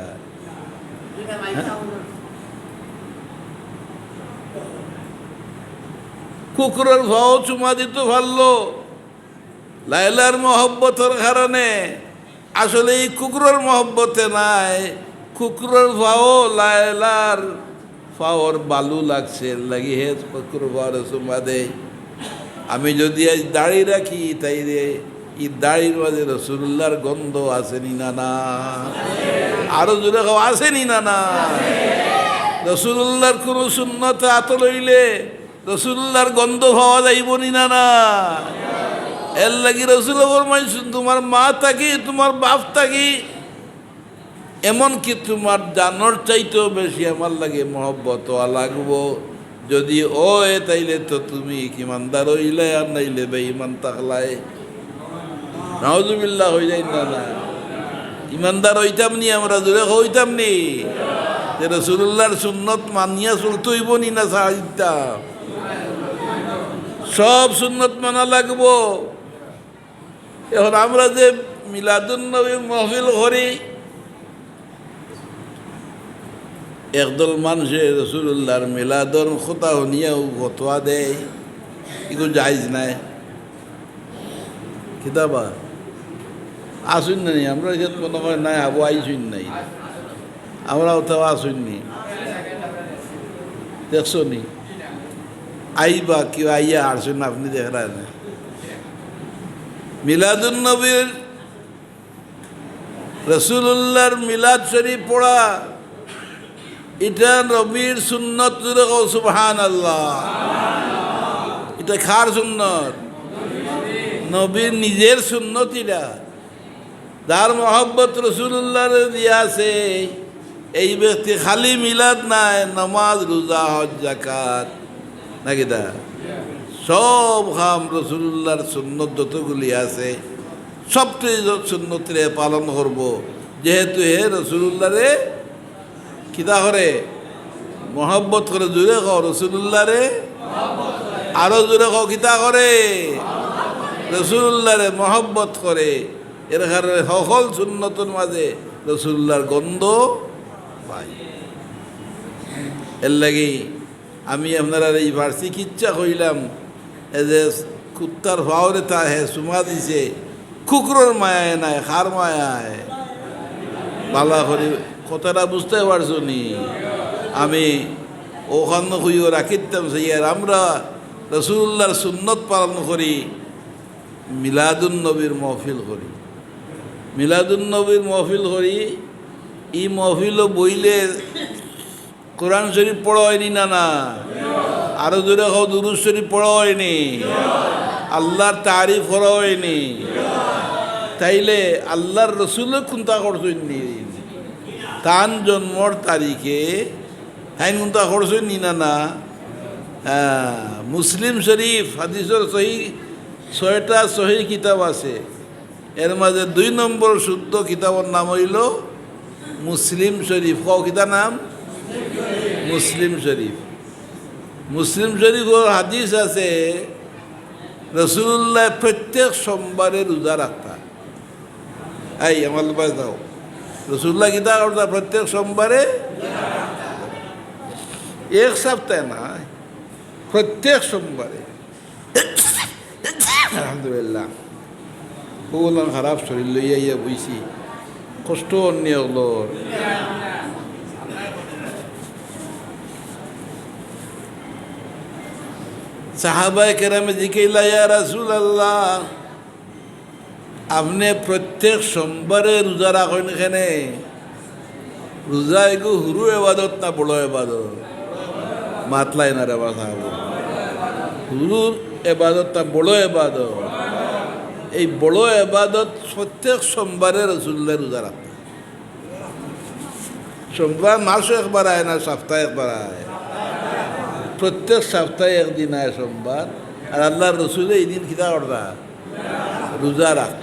কুকুরের ভাও চুমা দিত ভালো লাইলার মহব্বতের কারণে। আসলে এই কুকুরের মহব্বতে নাই, কুকুরের ভাও লাইলার পাওয়ার বালু লাগছে লাগি হে কুকুর ভাওয়ার চুমা দে। আমি যদি আজ দাড়ি রাখি তাই রে এই দাড়ির মাঝে রসুল্লাহর গন্ধ আসেনি না না? আরো জোরে খাও, আসেনি না না? রসুল্লাহর কোনো সুন্নতে আত লইলে রসুল্লাহর গন্ধ পাওয়া যাইবনি না না? এর লাগি রসুল ফরমাইছেন তোমার মা থাকি তোমার বাপ থাকি এমনকি তোমার জানোর চাইতেও বেশি আমার লাগে মহব্বত লাগবো। যদি ও এ তাইলে তো তুমি ইমানদার হইলে আর নাইলে বেঈমান থাকলাই। নাউজুবিল্লাহ হয়ে যাই না না? ইমানদার হইতাম নি আমরা, জোরে হইতাম নি যে রসুল্লাহর সুন্নত মানিয়া চলতে হইব নি না? সাহিত্যা সব সুন্নত মানা লাগবো। এখন আমরা যে মিলাদুন নবী মাহফিল করি, একদল মানুষে রসুল্লাহর মিলাদর কথা শুনিয়াও ফতোয়া দেয়, এগুলো জায়জ নাই। কিতাবা আসুন নাই আমরা এখানে মনে হয় নাই আবু আইসুন নাই, আমরা ওটাও আসুননি। দেখছো নি আইবা কেউ আইয়া আসুন আপনি দেখলেন না? মিলাদুন নবীর রসুল্লাহর মিলাদ শরীফ পড়া এটা নবীর সুন্নত। সুবহানাল্লাহ। এটা খার সুন্নত, নবীর নিজের সুন্নত। এটা যার মহব্বত রসুল্লাহর দিয়া আছে এই ব্যক্তি খালি মিলাদ নাই, নামাজ রোজা হজ যাকাত নাকি দা সব খাম রসুল্লাহর সুন্নত যতগুলি আছে সবটি সুন্নতরে পালন করব। যেহেতু হে রসুল্লাহরে কিতা করে মহব্বত করে, জোরে কও রসুল্লাহরে, আরো জোরে কও কিতা করে রসুল্লাহরে মহব্বত করে। এর কারণে সকল সুন্নতের মাঝে রসুল্লাহর গন্ধ পাই। এর লাগি আমি আপনারা এই ফার্সি কিচ্ছা কইলাম এ যে কুত্তার ভাওরে তা হে সুমা দিছে, কুকুরের মায়ায় নাই খার মায়ায়। বালা করি কথাটা বুঝতে পারছো নি? আমি ওখানে খুঁজে রাখিতাম সেইয়ার আমরা রসুল্লাহর সুন্নত পালন করি, মিলাদুন নবীর মহফিল করি। মিলাদুন নবীর মহফিল করি, এই মহফিলও বইলে কোরআন শরীফ পড়া হয়নি না না? আরো জোরে খাও দুরূদ শরীফ পড়া হয়নি, আল্লাহর তারিফ করা হয়নি। তাইলে আল্লাহর রসুলও কোনটা করছেননি? তান জন্মর তারিখে তাই কোনটা করছেননি না না? মুসলিম শরীফ হাদিসের সহি 6টা সহি কিতাব আছে, এর মাঝে 2 নম্বর শুদ্ধ কিতাবের নাম হইল মুসলিম শরীফ। কও কিতা নাম? মুসলিম শরীফ। মুসলিম শরীফের হাদিস আছে রসুল্লাহ প্রত্যেক সোমবারে রোজা রাখতা। এই আমার বাস দাও, রসুল্লাহ কিতা করতা? প্রত্যেক সোমবারে এক সপ্তাহে না, প্রত্যেক সোমবারে। আলহামদুলিল্লাহ, ওগুলো খারাপ শরীর লইয়া ইয়া বইছি, কষ্ট অন্য হলো। সাহাবায়ে কেরামে জিজ্ঞাসা, ইয়া রাসূলুল্লাহ, আপনি প্রত্যেক সোমবারে রোজা রাখেন এখানে? রোজা এগু হুরু এবাদত না বড় এবাদত? মাতলাই না রে বাবা, হুরুর এবাদত না বড় এবাদত? এই বড় এবাদত প্রত্যেক সোমবারে রাসূলুল্লাহ রোজা রাখতেন। সোমবার মাসে একবার আয় না, সপ্তাহে একবার আয়? প্রত্যেক সপ্তাহে একদিন আয় সোমবার। আর আল্লাহর রসুল এই দিন খিদা করতা রোজা রাখ।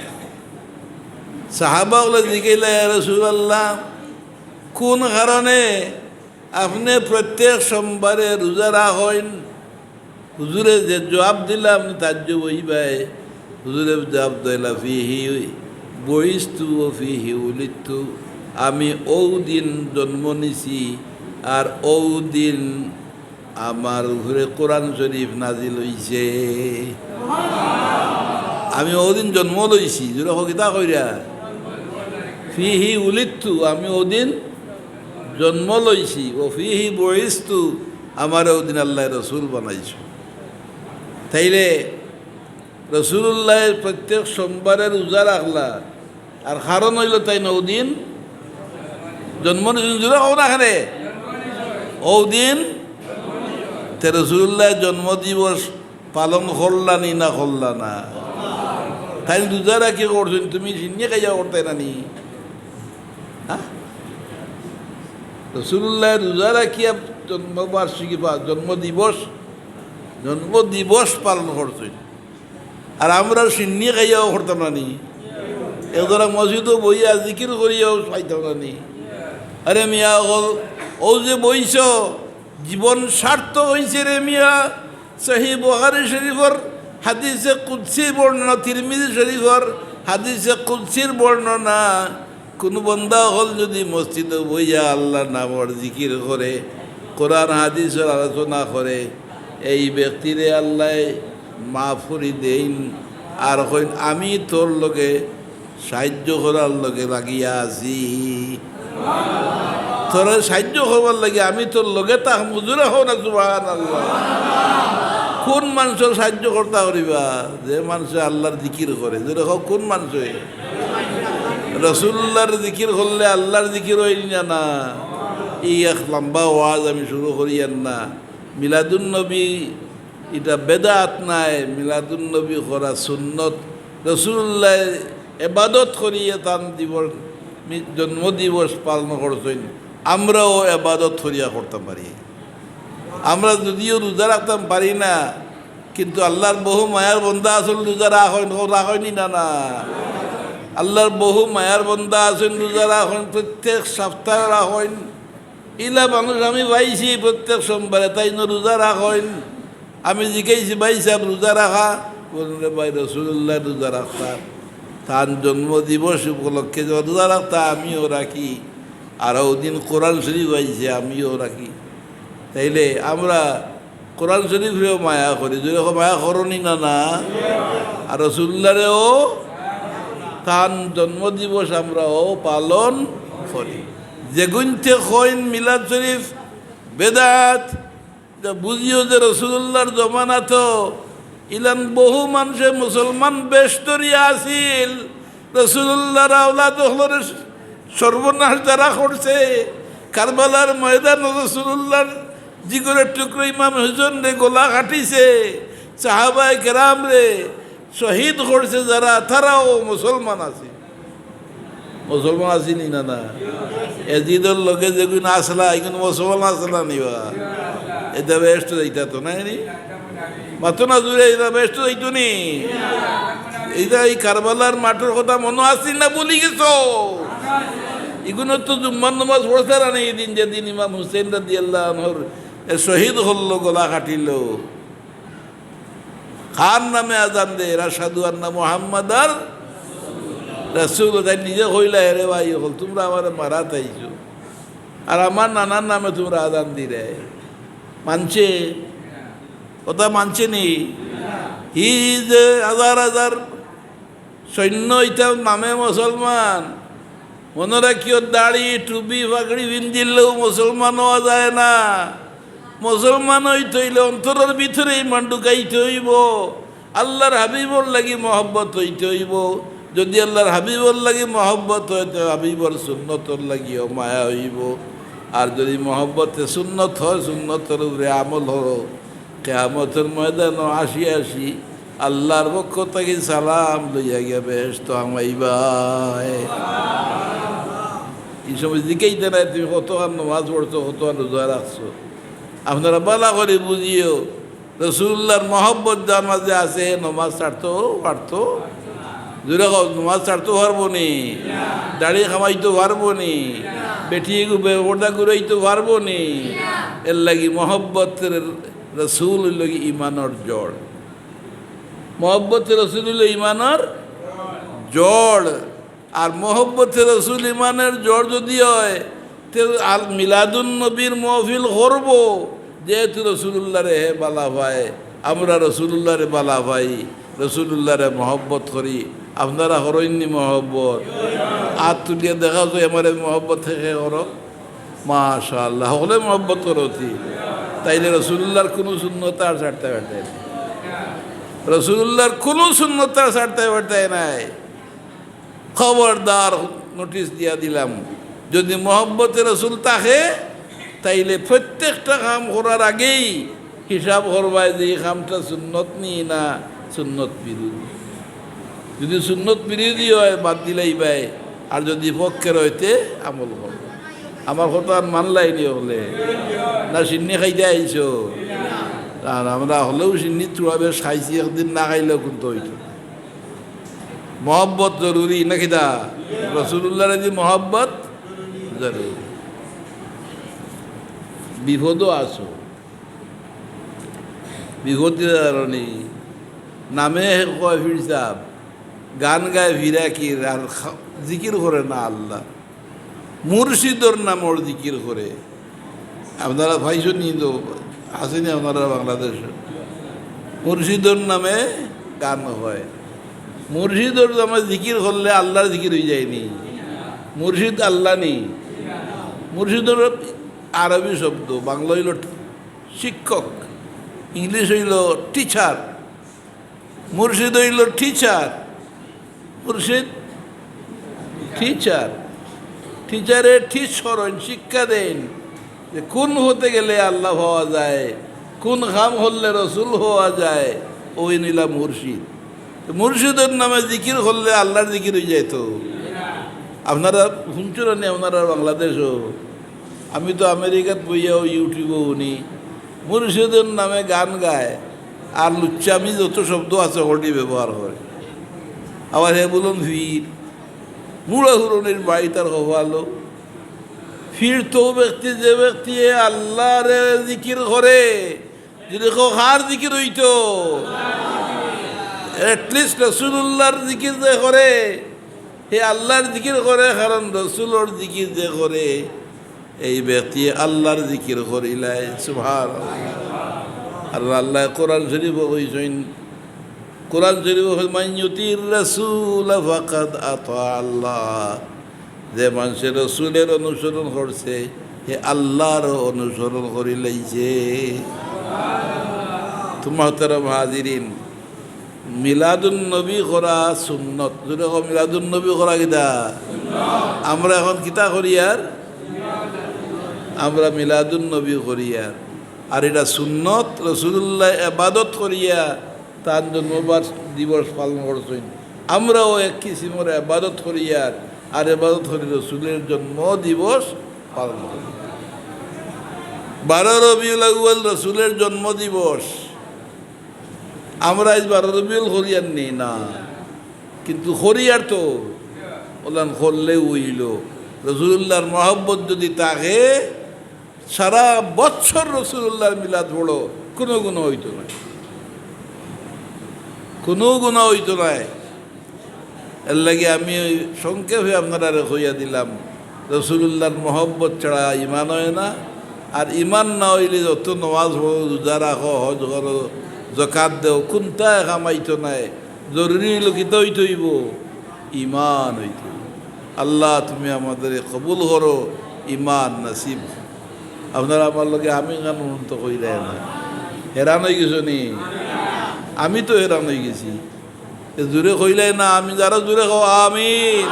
সাহাবাগুলো জিজ্ঞাসা, ইয়া রাসূলুল্লাহ, কোন কারণে আপনি প্রত্যেক সোমবারে রোজা রাখেন? হুজুরে যে জবাব দিলা আপনি তাজ্জুব হইবাই। হুজুরে জবাব দিলা, ফিহি বুইস্তু ও ফিহি উলিদতু, আমি ও দিন জন্ম নিছি আর ও দিন আমার ঘরে কোরআন শরীফ নাজিল হইছে। আমি ওদিন জন্ম লইছি, জোরে কিতা কইরা? ফিহি উলিদতু, আমি ওদিন জন্ম লইছি। ও ফিহি বুইস্তু, আমার ওদিন আল্লাহ রসুল বানাইছো। তাইলে রসুল্লাহের প্রত্যেক সোমবারের রোজা রাখলা, আর কারণ হইল তাই না ওদিন জন্ম নিয়েছেন। জোরে হোক না খানে ওদিন তে রসুল্লাহ জন্মদিবস পালন করলানি না করলা না? তাই রোজা রাখি করছেন, তুমি সিনিয়ে খাইয়া করতে না নি? হ্যাঁ, রসুল্লাহ রোজা রাখিয়া জন্মবার্ষিকী বা জন্মদিবস পালন করছেন, আর আমরা সিন্নি খাইয়াও করতাম না নি? এদরা মসজিদও বইয়া জিকির করিয়াও পাইতাম না নি? আরে মিয়া হল ও যে বইছ, জীবন সার্থক হয়েছে রে মিয়া। সহিহ বুখারী শরীফর হাদিসে কুদসির বর্ণনা, তিরমিজি শরীফর হাদিসে কুদসির বর্ণনা, কোনো বন্দা হল যদি মসজিদে বইয়া আল্লাহর নামর জিকির করে, কোরআন হাদিসের আলোচনা করে, এই ব্যক্তিরে আল্লাহ মাফ করে দেন। আর কইন, আমি তোর লগে সাহায্য করার লগে লাগিয়া আছি, তোর সাহায্য করবার লাগে আমি তোর লগে তা মুজুরে হও না। সুবহানাল্লাহ। কোন মানুষের সাহায্য করতে পারিবা? যে মানুষে আল্লাহর জিকির করে। যদি হোক কোন মানুষে রসুল্লাহর জিকির করলে আল্লাহর জিকির হইল না? এই এক লম্বা ওয়াজ আমি শুরু করিয়েন না। মিলাদুন্নবী এটা বেদাত নাই, মিলাদুন্নবী করা সুন্নত। রসুল্লাহ এবাদত করিয়ে তার জন্মদিবস পালন করছেন, আমরাও এবাদত করিয়া করতে পারি। আমরা যদিও রোজা রাখতাম পারি না, কিন্তু আল্লাহর বহু মায়ার বন্দা আসল রোজা রাখেনি না? না, আল্লাহর বহু মায়ার বন্দা আছেন রোজা রাখেন, প্রত্যেক সপ্তাহে রাখেন। ইলা মানুষ আমি পাইছি প্রত্যেক সোমবারে, তাই না রোজা রাখেন। আমি জিজ্ঞাসি, ভাই সাহেব রোজা রাখা? বললে ভাই রসুল্লাহ রোজা রাখতাম, তার জন্মদিবস উপলক্ষে রোজা রাখতাম, আমিও রাখি। আর ওদিন কোরআন শরীফ আইছে, আমিও রাখি। তাইলে আমরা কোরআন শরীফেও মায়া করি। যদি মায়া করনি না? না। আর রসুল্লাহরেও তার জন্মদিবস আমরাও পালন করি। যেগুনতে কইন মিলাদ শরীফ বেদাত, বুঝিও যে রসুল্লাহর জমানাত ইলান বহু মানুষে মুসলমান বেষ্টরিয়া আছিল। রসুল্লাহর আওলাদ হলের সর্বনাশ যারা করছে, কারবালার ময়দান রসুল্লাহর জিগরের টুকরো ইমাম হুসেন রে গোলা কাটিছে, সাহাবায়ে কেরাম রে শহীদ করছে যারা, তারাও মুসলমান আছে। মুসলমান আসিনি না? না। এজিদর লোকে যেগুলো আসলা এগুলো মুসলমান আসলা নিবা, এটা বেষ্ট যাইতা তো নাই নি? মাতো না জুড়ে এটা বেষ্ট যাইতো নি? এইটা এই কারবালার মাঠের কথা মনে আসি না? বলি গেছো এগুলো তো জুম্মার নামাজ পড়ছে না এই দিন, যেদিন ইমাম হুসেন রাদিয়াল্লাহু আনহুর শহীদ হল, গলা কাটিল। খান নামে আজান দে, আশহাদু আন্না মুহাম্মাদার রাসূল। তাই নিজে কইলা, রে ভাই তোমরা আমার মারা তাইছো, আর আমার নানার নামে তোমরা আজান দিলে। মানছে? কথা মানছে নি? হি যে হাজার হাজার সৈন্য ইটা নামে মুসলমান, মনে রাখিও দাড়ি টুপি পাগড়ি পিন্ধিলেও মুসলমান হওয়া যায় না। মুসলমান হইতে হইলে অন্তরের ভিতরে ইমান ঢুকাইতে হইব, আল্লাহর হাবিবর লাগি মহব্বত হইতে হইব। যদি আল্লাহর হাবিবর লাগি মহব্বত হইতে হাবিবর সুন্নতর লাগিও মায়া হইব। আর যদি মহব্বতে সুন্নত হয়, সুন্নতের উপরে আমল হয়, কিয়ামতের ময়দান আসি আসি আল্লাহর পক্ষ থেকে সালাম লইয়া গিয়া বেহেশত আমাইবাই। এই সময় দিকেইতে নাই তুমি কত আর নামাজ পড়ছো, কত আর রোজা রাখছো। আপনারা বালা করে বুঝিও, রসুল্লাহর মহব্বত যার মাঝে আছে নমাজ ছাড়তো পারতো? জোরে নমাজ ছাড়তে পারবো নি? দাড়ি খামাইতে পারবো নি? বেটি ওটা ঘুরাইতে পারবো নি? এর লাগি মহব্বতের রসুল লাগি ইমানর জড়। মহব্বতের রসুল হইল ইমানের জড়। আর মহব্বতের রসুল ইমানের জড় যদি হয়, তে আল মিলাদুন নবীর মহফিল করব, যেহেতু রসুল্লাহরে হে বালা ভাই, আমরা রসুল্লাহরে বালা ভাই, রসুল্লাহরে মহব্বত করি। আপনারা হরইনি মহব্বত? আর তুলিয়ে দেখা যায় আমার মহব্বত থেকে করো, মাশাআল্লাহ, হলে মহব্বত করতি। তাইলে রসুল্লাহর কোনো শূন্যতা আর ছাড়তে পারতে, রসুল্লাহর কোনো শূন্যতা ছাড়তে পারতে নাই। খবরদার, নোটিশ দিয়া দিলাম, যদি মহব্বতে রসুল থাকে তাইলে প্রত্যেকটা কাম করার আগেই হিসাব করবায় যে এই কামটা সুন্নত নি না সুন্নত বিরোধী। যদি সুন্নত বিরোধী হয় বাদ দিলেই বাই, আর যদি পক্ষের হইতে আমল করব। আমার কথা আর মানলাইনি হলে না সিন্নি খাইতে আইছো? আর আমরা হলেও সিন্নি চুয়াবে খাইছি, একদিন না খাইলেও কিন্তু হইতো। মহব্বত জরুরি নাকি? দা রসুল্লাহর যে মহব্বত জরুরি। বিপদও আসো, বিপদের কারণে নামে কয় ফির সাহ গান গায় ফিরা কি আর জিকির করে না আল্লাহ, মুর্শিদর নামর জিকির করে। আপনারা ভাইছো নি তো আসেনি আপনারা বাংলাদেশে? মুর্শিদর নামে গান হয়, মুর্শিদর নামে জিকির করলে আল্লাহর জিকির হয়ে যায়নি। মুর্শিদ আল্লাহ নি। মুর্শিদর আরবি শব্দ, বাংলা হইল শিক্ষক, ইংলিশ হইল টিচার। মুর্শিদ হইল টিচার, মুর্শিদ টিচার। টিচারে ঠিক স্মরণ শিক্ষা দেন যে কোন হতে গেলে আল্লাহ হওয়া যায়, কোন কাম হলে রসুল হওয়া যায়, ওই নিলাম মুর্শিদ। মুর্শিদের নামে জিকির করলে আল্লাহর জিকির হয়ে যায়। তো আপনারা শুনছেন না? আপনারা বাংলাদেশও, আমি তো আমেরিকাত বইয়াও ইউটিউবেও শুনি, মুর্শিদের নামে গান গায় আর লুচ্চামি যত শব্দ আছে ওটি ব্যবহার করে। আবার হে বলুন ফির মুড়া হুরনের বাড়ি তার হওয়ালো ফির তো ব্যক্তি, যে ব্যক্তি আল্লাহর জিকির করে, যদি কার জিকির হইতো, এটলিস্ট রসুল্লাহর জিকির যে করে, হে আল্লাহর জিকির করে, কারণ রসুলোর জিকির যে করে এই ব্যক্তি আল্লাহর জিকির করিলাই। সুবহানাল্লাহ। আর আল্লাহ কোরআন শরীফ কইছেন, কোরআন শরীফ মান ইউতির রাসূল ফাকাদ আতা আল্লাহ, যে মানুষের রসুলের অনুসরণ করছে হে আল্লাহর অনুসরণ করি লাইছে। মুহতারাম হাজিরিন, মিলাদুন নবী করা সুন্নত। যেরকম মিলাদুন নবী করা কিতা, আমরা এখন কিতা করি আর আমরা মিলাদুন নবী করি আর এটা সুন্নত। রসুল্লাহ ইবাদত করিয়া তার জন্মবার দিবস পালন করছেন, আমরাও এক কিসিমের ইবাদত করিয়া আর ইবাদত করি রসুলের জন্ম দিবস পালন করি। 12 রবিউল আউয়াল রসুলের জন্ম দিবস, আমরা আজ 12 রবিউল হরিয়ার নেই না, কিন্তু হরিয়ার তো ওলান করলে উইল। রসুল্লাহর মহব্বত যদি তাকে সারা বছর রসুল্লাহর মিলাদ পড়ো, কোনো গুণ হইতো না, কোনো গুণ হইতো না। এর লাগে আমি সংক্ষেপে আপনারা হইয়া দিলাম, রসুল্লাহর মহব্বত ছাড়া ইমান হয় না, আর ইমান না হইলে যত নমাজ পড়ো রোজা রাখো হজ করো জকাত দেও কোনটায় কামাইতো নাই জরুরি হইল কিতা হইতে হইব ইমান হইতে হইব। আল্লাহ তুমি আমাদের কবুল করো ইমান নসিব। আপনারা আমার লগে আমি গান তো কইলে না হেরান হয়ে গেছো নি? আমি তো হেরান হয়ে গেছি। জোরে কইলে না আমি যারা জোরে খাও আমিন।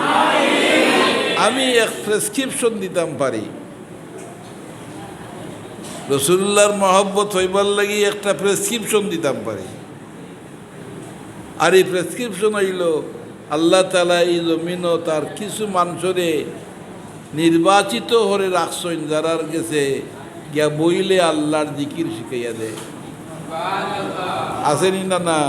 আমি এক প্রেসক্রিপশন দিতাম পারি রসুল্লাহর মহব্বত হইবার লাগি একটা প্রেসক্রিপশন দিতাম পারি। আর এই প্রেসক্রিপশন হইল আল্লাহ তাআলা এই জমিনও তার কিছু মানুষরে নির্বাচিত করে রাখছেন যারার গেছে গিয়া বইলে আল্লাহর জিকির শিখাইয়া দেয়। আসেনি না? না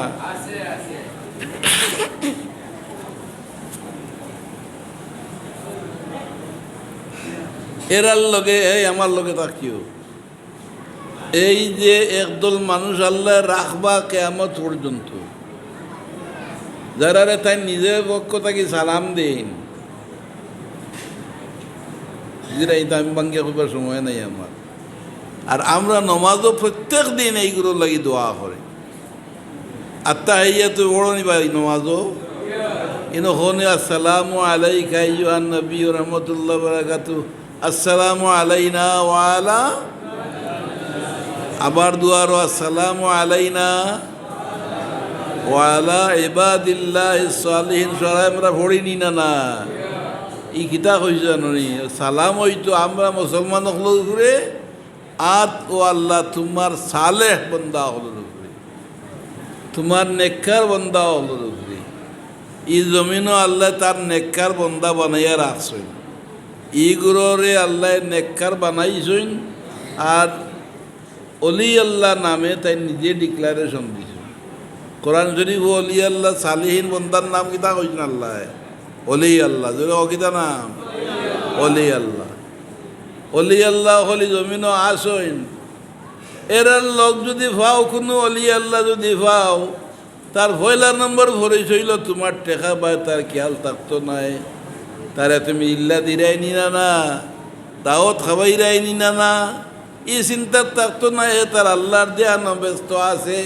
এরার লগে আমার লগে থাকিও। এই যে একদল মানুষ আল্লাহ রাখবা কিয়ামত পর্যন্ত, যারা তাই নিজের পক্ষ থেকে সালাম দেন, আমি ভাঙ্গিয়া কইবার সময় নাই আমার। আর আমরা নমাজও প্রত্যেক দিন এইগুলো লাগি দোয়া করে। আত্তাহিয়াতু বড় নিবা নমাজও ইনো হনে আসসালামু আলাইকা আইয়ুহান নবী ওয়া রাহমাতুল্লাহি ওয়া বারাকাতুহু, আসসালামু আলাইনা ওয়া আলা, আবার দুয়ারও আসসালামু আলাইনা ওয়া আলা ইবাদিল্লাহিস সালিহিন। সরাই আমরা পড়িনি না না ই কিতা কইছে জানি সালাম হইতো আমরা মুসলমান হলোর উপরে আর ও আল্লাহ তোমার সালেহ বন্দা হলোর উপরে, তোমার নেককার বন্দা হলোর উপরে। ই জমিনও আল্লাহ তার নেককার বন্দা বানাইয়া রাখছেন। ইগুলোরে আল্লাহ নেককার বানাইছেন আর অলি আল্লাহ নামে তাই নিজে ডিক্লারেশন দিছে। কোরআন শরীফ অলি আল্লাহ সালিহীন বন্দার নাম কিতা কইছেন আল্লাহ অলি আল্লাহ। যদি অকিতা নাম অলি আল্লাহ, অলি আল্লাহ হলি জমিনও আসইন। এরার লোক যদি পাও কোনো অলি আল্লাহ যদি পাও, তার পয়লা নম্বর ভরিস হইল তোমার টেকা বা তার খেয়াল থাকতো নাই, তারা তুমি ইল্লা দিরাই নিনা না, দাওয়াত খাবাইরাই নিনা না, এই চিন্তার থাকতো না। এ তার আল্লাহর ধ্যান ব্যস্ত আছে।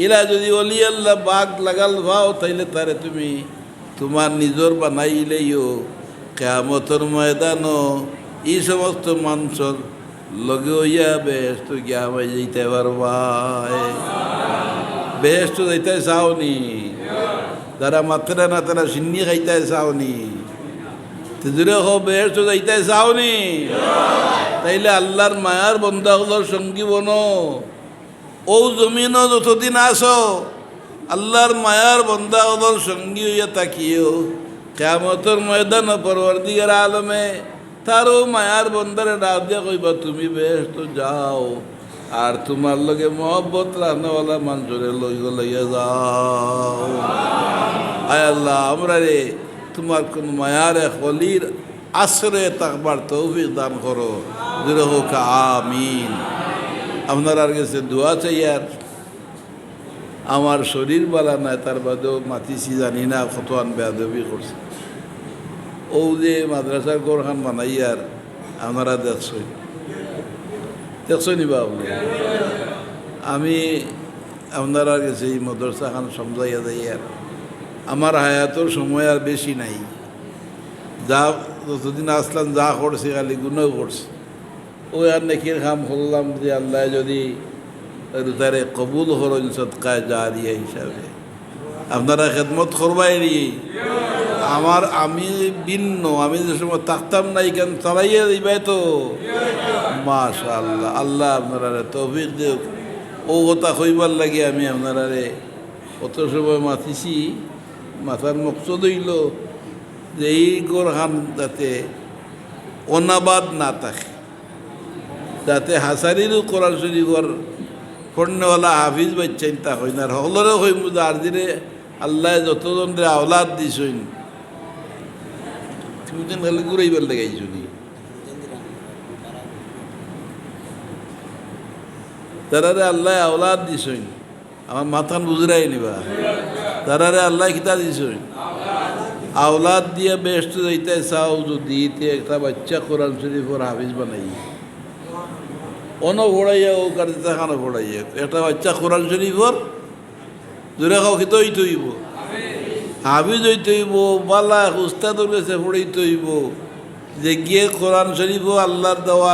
এরা যদি অলি আল্লাহ বাঘ লাগাল ভাও তাইলে তারে তুমি তোমার নিজর বানাইলেইও কিয়ামতের ময়দানও এই সমস্ত মানুষের লগে হইয়া বেহেশত গিয়া হয়ে যেতে পারবা। বেহেশত যাইতে চাওনি, যারা মাত্রা না তারা সিন্নি খাইতে চাওনি, জুড়ে হো বেহেশত যাইতে চাওনি, তাইলে আল্লাহর মায়ার বন্দাগুলোর সঙ্গী বনো। ও জমিনও যতদিন আসো আল্লাহর মায়ার বন্দাগুলোর সঙ্গী হইয়া তাকিও কিয়ামতের ময়দান পরওয়ারদিগার আলমে তারও মায়ার বন্দারে ডাক দিয়া কইবা তুমি বেহেশত যাও, আর তোমার লগে মহব্বত রাখনেওয়ালা মানুষের লগে লইয়া যাও। আয় আল্লাহ আমরা রে তোমার কোন মায়ারে খলির আশ্রয়ে থাকবার তৌফিক দান করো। জুড়ে হোক আমিন। আপনার আর কাছে দোয়া চাই। আর আমার শরীর বালা নাই, তার বাদেও মাতিছি জানি না কত আন বেয়াদবি করছে। ও যে মাদ্রাসার গোরখান বানাই আর আপনারা দেখছই নিবা আপনি। আমি আপনারা গেছে এই মাদ্রাসা খান সমঝাইয়া যাই। আর আমার হায়াতর সময় আর বেশি নাই। যা যতদিন আসলাম যা করছে খালি গুণও করছে। ওই আর নেকির কাম করলাম যে আল্লাহ যদি তারে কবুল হরণ সদকায় জারিয়া হিসাবে আপনারা খেদমত করবাই নি। আমি ভিন্ন, আমি যে সময় থাকতাম না এখান চালাইয়া দিবাই তো মাশাআল্লাহ। আল্লাহ আপনারা তৌফিক দেব। ও কথা কইবার লাগে আমি আপনারা কত সময় মাতিছি। মাথার মকসদ হইল যে এই গোরখান যাতে অনাবাদ না থাকে, যাতে হাসারিরও কোরআন শরীফর পড়নেওয়ালা হাফিজ বা চিন্তা হয় না। হলরে হইম আর দিনে আল্লাহ যতজনরে আওলাদ দিছইন তুমি যেন খালি ঘুরাইবার লেগাইছ নি। তারারে আল্লাহ আওলাদ দিছইন, আমার মাথান বুঝরাই নিবা। তারারে আল্লাহ কিতা দিছইন আওলাদ দিয়ে বেহেশত যাইতে চাও যদি একটা বাচ্চা কোরআন শরীফর হাফিজ বানাই অন ফোড়াইয়া ও কারদিতা খানো ফোড়াইয়া একটা বাচ্চা কোরআন শরীফর জোরে খাও খেতে হইতে হইব, হাফিজ হইতে হইব, বালা উস্তাদর কাছে পড়াইতে হইব, যে গিয়ে কোরআন শরীফও আল্লাহর দেওয়া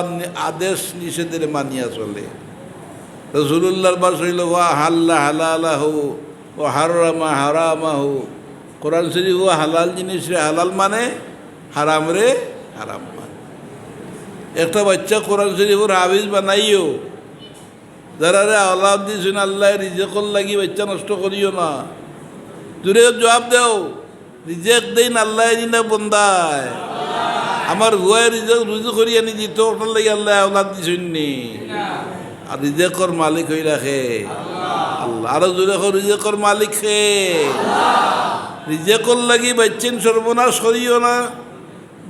আদেশ নিষেধের মানিয়া চলে। রসুল্লাহর বাস হইল ওয়া হাল্লা হালালাহু ও হারামা হারামাহু, কোরআন শরীফও হালাল জিনিস রে হালাল মানে, হারাম রে হারাম মানে। একটা বাচ্চা কোরআন শরীফর হাফিজ বানাইও, যারা রে আল্লাহ দিয়েছেন আল্লাহ রিজেকর লাগি বাচ্চা নষ্ট করিও না। দূরে জবাব দেও, রিজেক দেই না আল্লাহ দিনা বন্দায়, আমার ভুয়ায় রিজেক রুজু করি আনি দিত ওটার লাগি আল্লাহ আওলাদ দিছেন নি। আর রিজেকর মালিক হই রাখে আল্লাহ। আরো জোরে কর, রিজেকর মালিক হে। রিজেকর লাগি বাচ্চেন সর্বনাশ করিও না।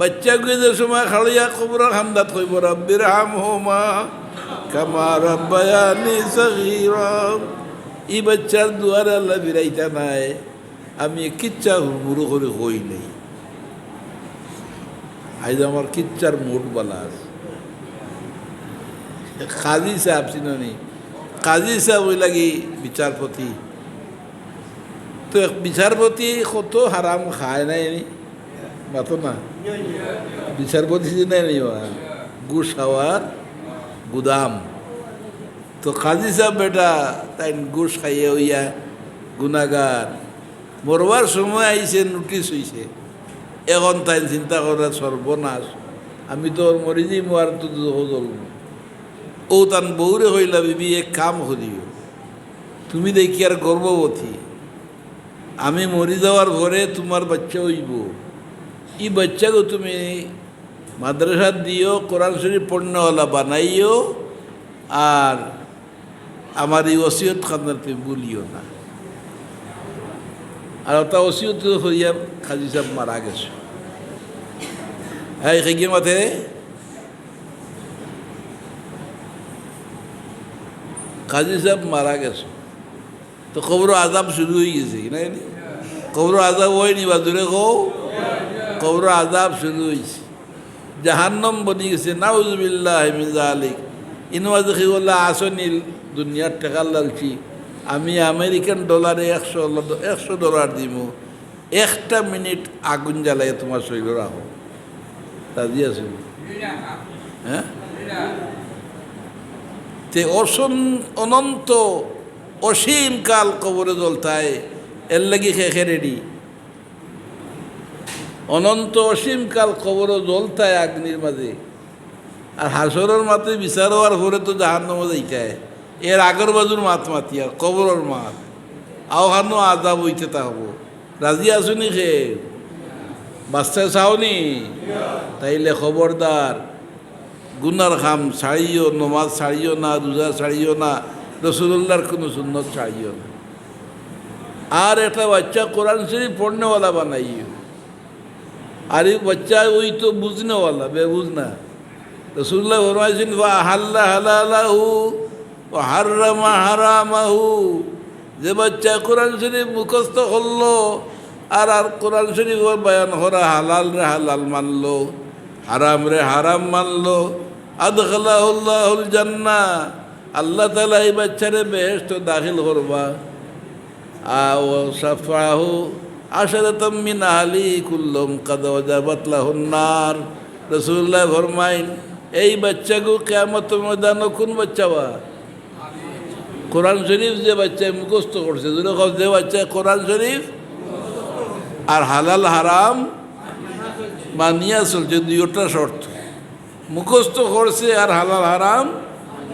বাচ্চা গুয়ে যে সময় খাড়িয়া কবর হামদাত হইব রব্বির হামহুমা কামা রাব্বায়ানি সগীরা। এই বাচ্চার দুয়ারে আল্লাহ ফিরাইতা নাই, আমি কিচ্ছা হুড়মুড়ো করে হই নাই। আজ আমার কিচ্ছার মোট বালা আছে। কাজী সাহেব চিনি, কাজী সাহেব ওই লাগি বিচারপতি। তো বিচারপতি কত হারাম খায় নাই মাতো না, বিচারপতি নাই নি ঘুষ খাওয়ার গুদাম। তো কাজী সাহেব বেটা তাই ঘুষ খাইয়ে হইয়া গুনাগার, মরবার সময় আইছে, নোটিশ হইছে। এখন তাই চিন্তা করা সর্বনাশ, আমি তো মরি যাই, মার তো জ্বলব। ও তান বউরে হইলা বিবি এক কাম করিও, তুমি দেখি আর গর্ভবতী, আমি মরি যাওয়ার ঘরে তোমার বাচ্চা হইব, এই বাচ্চাকে তুমি মাদ্রাসা দিও, কোরআন শরীফ পড়নেওয়ালা বানাইও, আর আমার এই ওসিয়ত খানার তুমি বলিও না। আর ওটা ওসিয়ত হইয়া কাজী সাহেব মারা গেছে। হ্যাঁ খেয়ে মাথে কাজী সাহেব মারা গেছে। তো কবর আজাব শুরু হয়ে গেছে কি নাই? কবর আজাব হয়নি বা দূরে কও, কবর আজাব শুরু হয়েছে। জাহান্নম বনি গেছে, নাউজুবিল্লাহ মিন যালিক। ইনওয়াজ খিওয়াল্লাহ আসনিল দুনিয়ার টাকা লালছি, আমি আমেরিকান ডলারে $100 দিব, 1টা মিনিট আগুন জ্বালাই তোমার শরীর রাখো। রাজি আছে? হ্যাঁ, তে অনন্ত অসীম কাল কবরে জ্বলতায়, এর লাগি খেখে রেডি। অনন্ত অসীম কাল কবরে জ্বলতায় আগ্নির মাঝে। আর হাসরের মাতে বিচার হওয়ার পরে তো জাহান্নামে যাইতায়, এর আগের বাজুর মাত মাতি আর কবরের মাত আওহানো আজাব হইতে তা হবো। রাজি আসুনি খে বাচ্চা চাওনি? তাইলে খবরদার, গুনার খাম ছাড়িও, নমাজ ছাড়িও না, রোজা ছাড়িও না, রসুল্লাহর কোনো সুন্নত ছাড়িও না। আর একটা বাচ্চা কোরআন শরীফ পড়নেওয়ালা বানাইও। আর এই বাচ্চা ওই তো বুঝনেওয়ালা, বেবুঝ না। রসুল্লাহ ফরমাইছেন ওয়া হাল্লা হালালাহু ওয়া হারামা হারামাহু। যে বাচ্চা কোরআন শরীফ মুখস্থ করলো আর কোরআন শরীফ বয়ান করা, হালাল রে হালাল মানলো, হারাম রে হারাম মানলো, আদখালাহুল্লাহুল জান্নাহ, আল্লাহ তাআলা এই বাচ্চারে বেহেশত দাখিল করবা। আও শাফাহু আশরাতাম মিন আহলি কুল্লুম কাদ ওয়াজাবাত লাহুন নার। রাসূলুল্লাহ ফরমাইন, এই বাচ্চাগু কিয়ামতের ময়দানে কোন বাচ্চাবা? কোরআন শরীফ যে বাচ্চা মুখস্থ করছে, যে বাচ্চা কোরআন শরীফ আর হালাল হারাম মানিয়া চলছে, দুইটা শর্ত, মুখস্থ করছে আর হালাল হারাম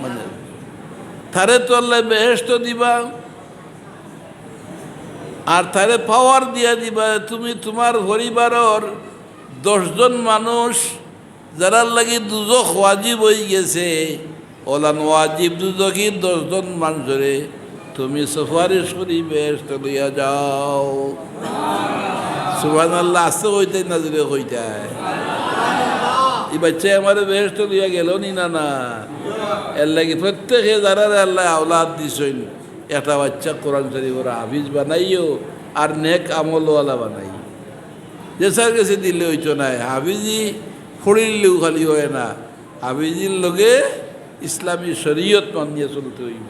মানে, তারে তো আল্লাহ বেহেশত দিবা আর তারে পাওয়ার দিয়া দিবা। তুমি তোমার পরিবারের 10 জন মানুষ যারা লাগি দুজখ ওয়াজিব হয়ে গেছে, ওলান ওয়াজিব দুজখি 10 জন মানুষরে তুমি সুপারিশ করি বেহেশত লইয়া যাও। সুবহানাল্লাহ, আসতে কইতাই না জুড়ে কইতাই, এই বাচ্চাই আমার বেহেশত লইয়া গেল নি না? না, এর লাগি প্রত্যেকে যারা আল্লাহ আওলাদ দিছেন, একটা বাচ্চা কোরআন শরীফের হাফিজ বানাইও আর নেক আমলওয়ালা বানাই। যে স্যার কাছে দিলে হইতো না, হাফিজি ফড়িলেও খালি হয় না, হাফিজির লগে ইসলামী শরীয়ত মানিয়ে চলতে হইব,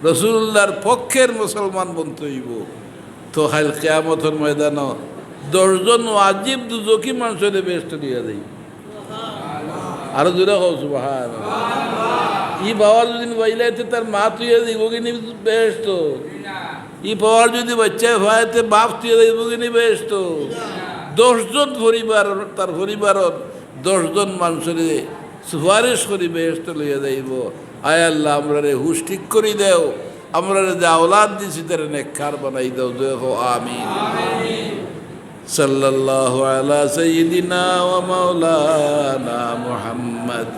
রসুল্লাহর পক্ষের মুসলমান বনতে হইব। তো হাইল কেয়ামতের ময়দান 10জন ওয়াজিব দুজকি মানুষের বেস্ট দিয়ে দেয়। আরো দূরে হোক সুবহানাল্লাহ। ই বাবার যদি বাইলাইতে তার মা তুইয়া দিব কিনি বেস্ট, ই বাবার যদি বাচ্চা ভাইতে বাপ তুইয়া দিব কিনি বেস্ট। 10জন পরিবার, তার পরিবারত 10জন মানুষের সুপারিশ করি বেহেশতে লইয়া যাইব। আয় আল্লাহ আমরা রে হুশ ঠিক করি দেও, আমরা রে যে আওলাদ দিছি তারা নেককার বানাই দাও। দেখো আমিন। সাল্লাল্লাহু আলা সাইয়্যিদিনা ওয়া মাওলানা মুহাম্মদ।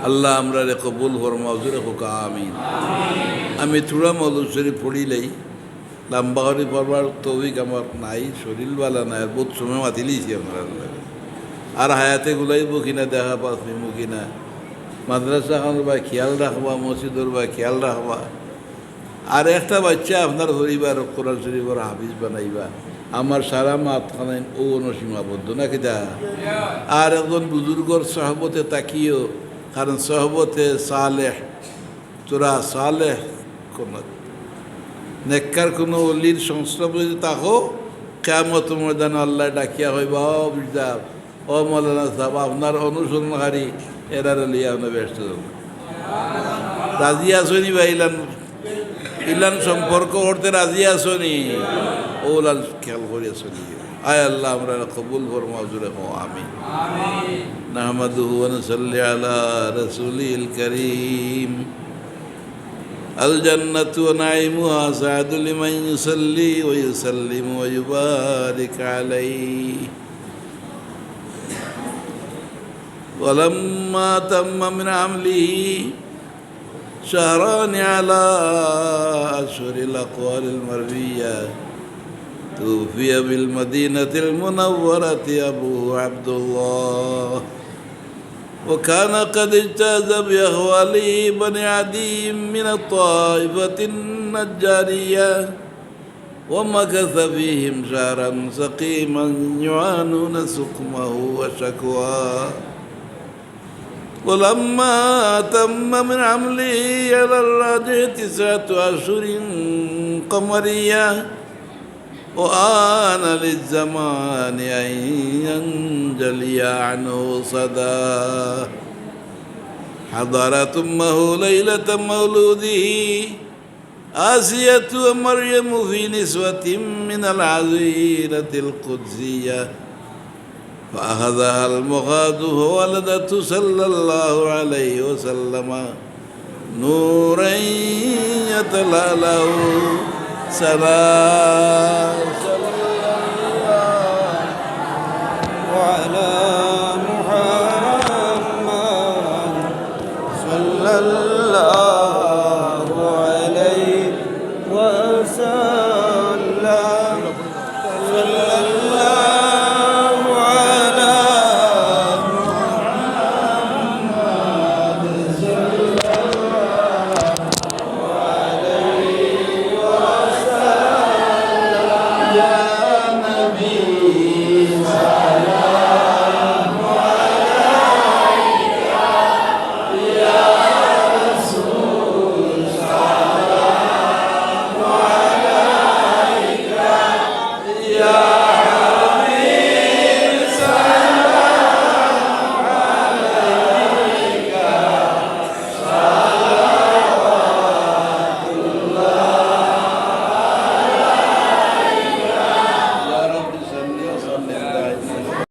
আল্লাহ আমরা রে কবুল ফরমাও। জোরে হোক আমিন। আমি থোড়া মৌলুদ শরীফ পড়িলেই লম্বা করে পড়বার তৌফিক আমার নাই, শরীর বালা নাই, আর বহুত সময় মাতিলিছি আমরা। আর হায়াতে গুলাইব কিনা দেখা পাইব কিনা, মাদ্রাসাখানোর বা খেয়াল রাখবা, মসজিদর বা খেয়াল রাখবা। আর একটা বাচ্চা আপনার পরিবার কোরআন শরীফের হাফিজ বানাইবা, আমার সারা মাতখানে ও সীমাবদ্ধ না কিনা। আর একজন বুজুর্গর সহবতে তাকিও, কারণ সহবতে সালেহ, তোরা সালেহ কোন নেককার কোনো অলির সংস্রব যদি তাকো, কিয়ামত ময়দানে আল্লাহ ডাকিয়া হইবা, ও বিজাব, ও মৌলানা সাহেব আপনার অনুসরণকারী এরারে লিয়া আপনার ব্যস্ত রাজি আসনি বা ইলান সম্পর্ক করতে রাজি আসনি, ওলান খেয়াল করে আসনি। আয় আল্লাহ আমরা কবুল ফরমাও। জোরে হো আমিন। নাহমাদুহু ওয়া নুসাল্লি আলা রাসূলিল কারীম। আল জান্নাতু ওয়া নাঈমুহা সা'দু লিমান ইউসাল্লি ওয়া ইউসাল্লিমু ওয়া ইউবারিক আলাইহি। ওয়ালাম্মা তাম্মা মিন আমলিহি شهران على أشهر الأقوال المروية توفي بالمدينة المنورة أبوه عبد الله، وكان قد اجتاز بأخواله بني عدي من الطائفة النجارية، ومكث فيهم شهرا سقيما يعانون سقمه وشكواه. ولما تم من عمله على الراجح 9 أشهر قمرية، وآن للزمان أن ينجلي عنه صدى. حضرت أمه ليلة مولوده آسية ومريم في نسوة من العزيرة القدسية، فأخذها المخاض فولدته صلى الله عليه وسلم نورا يتلألأ سلام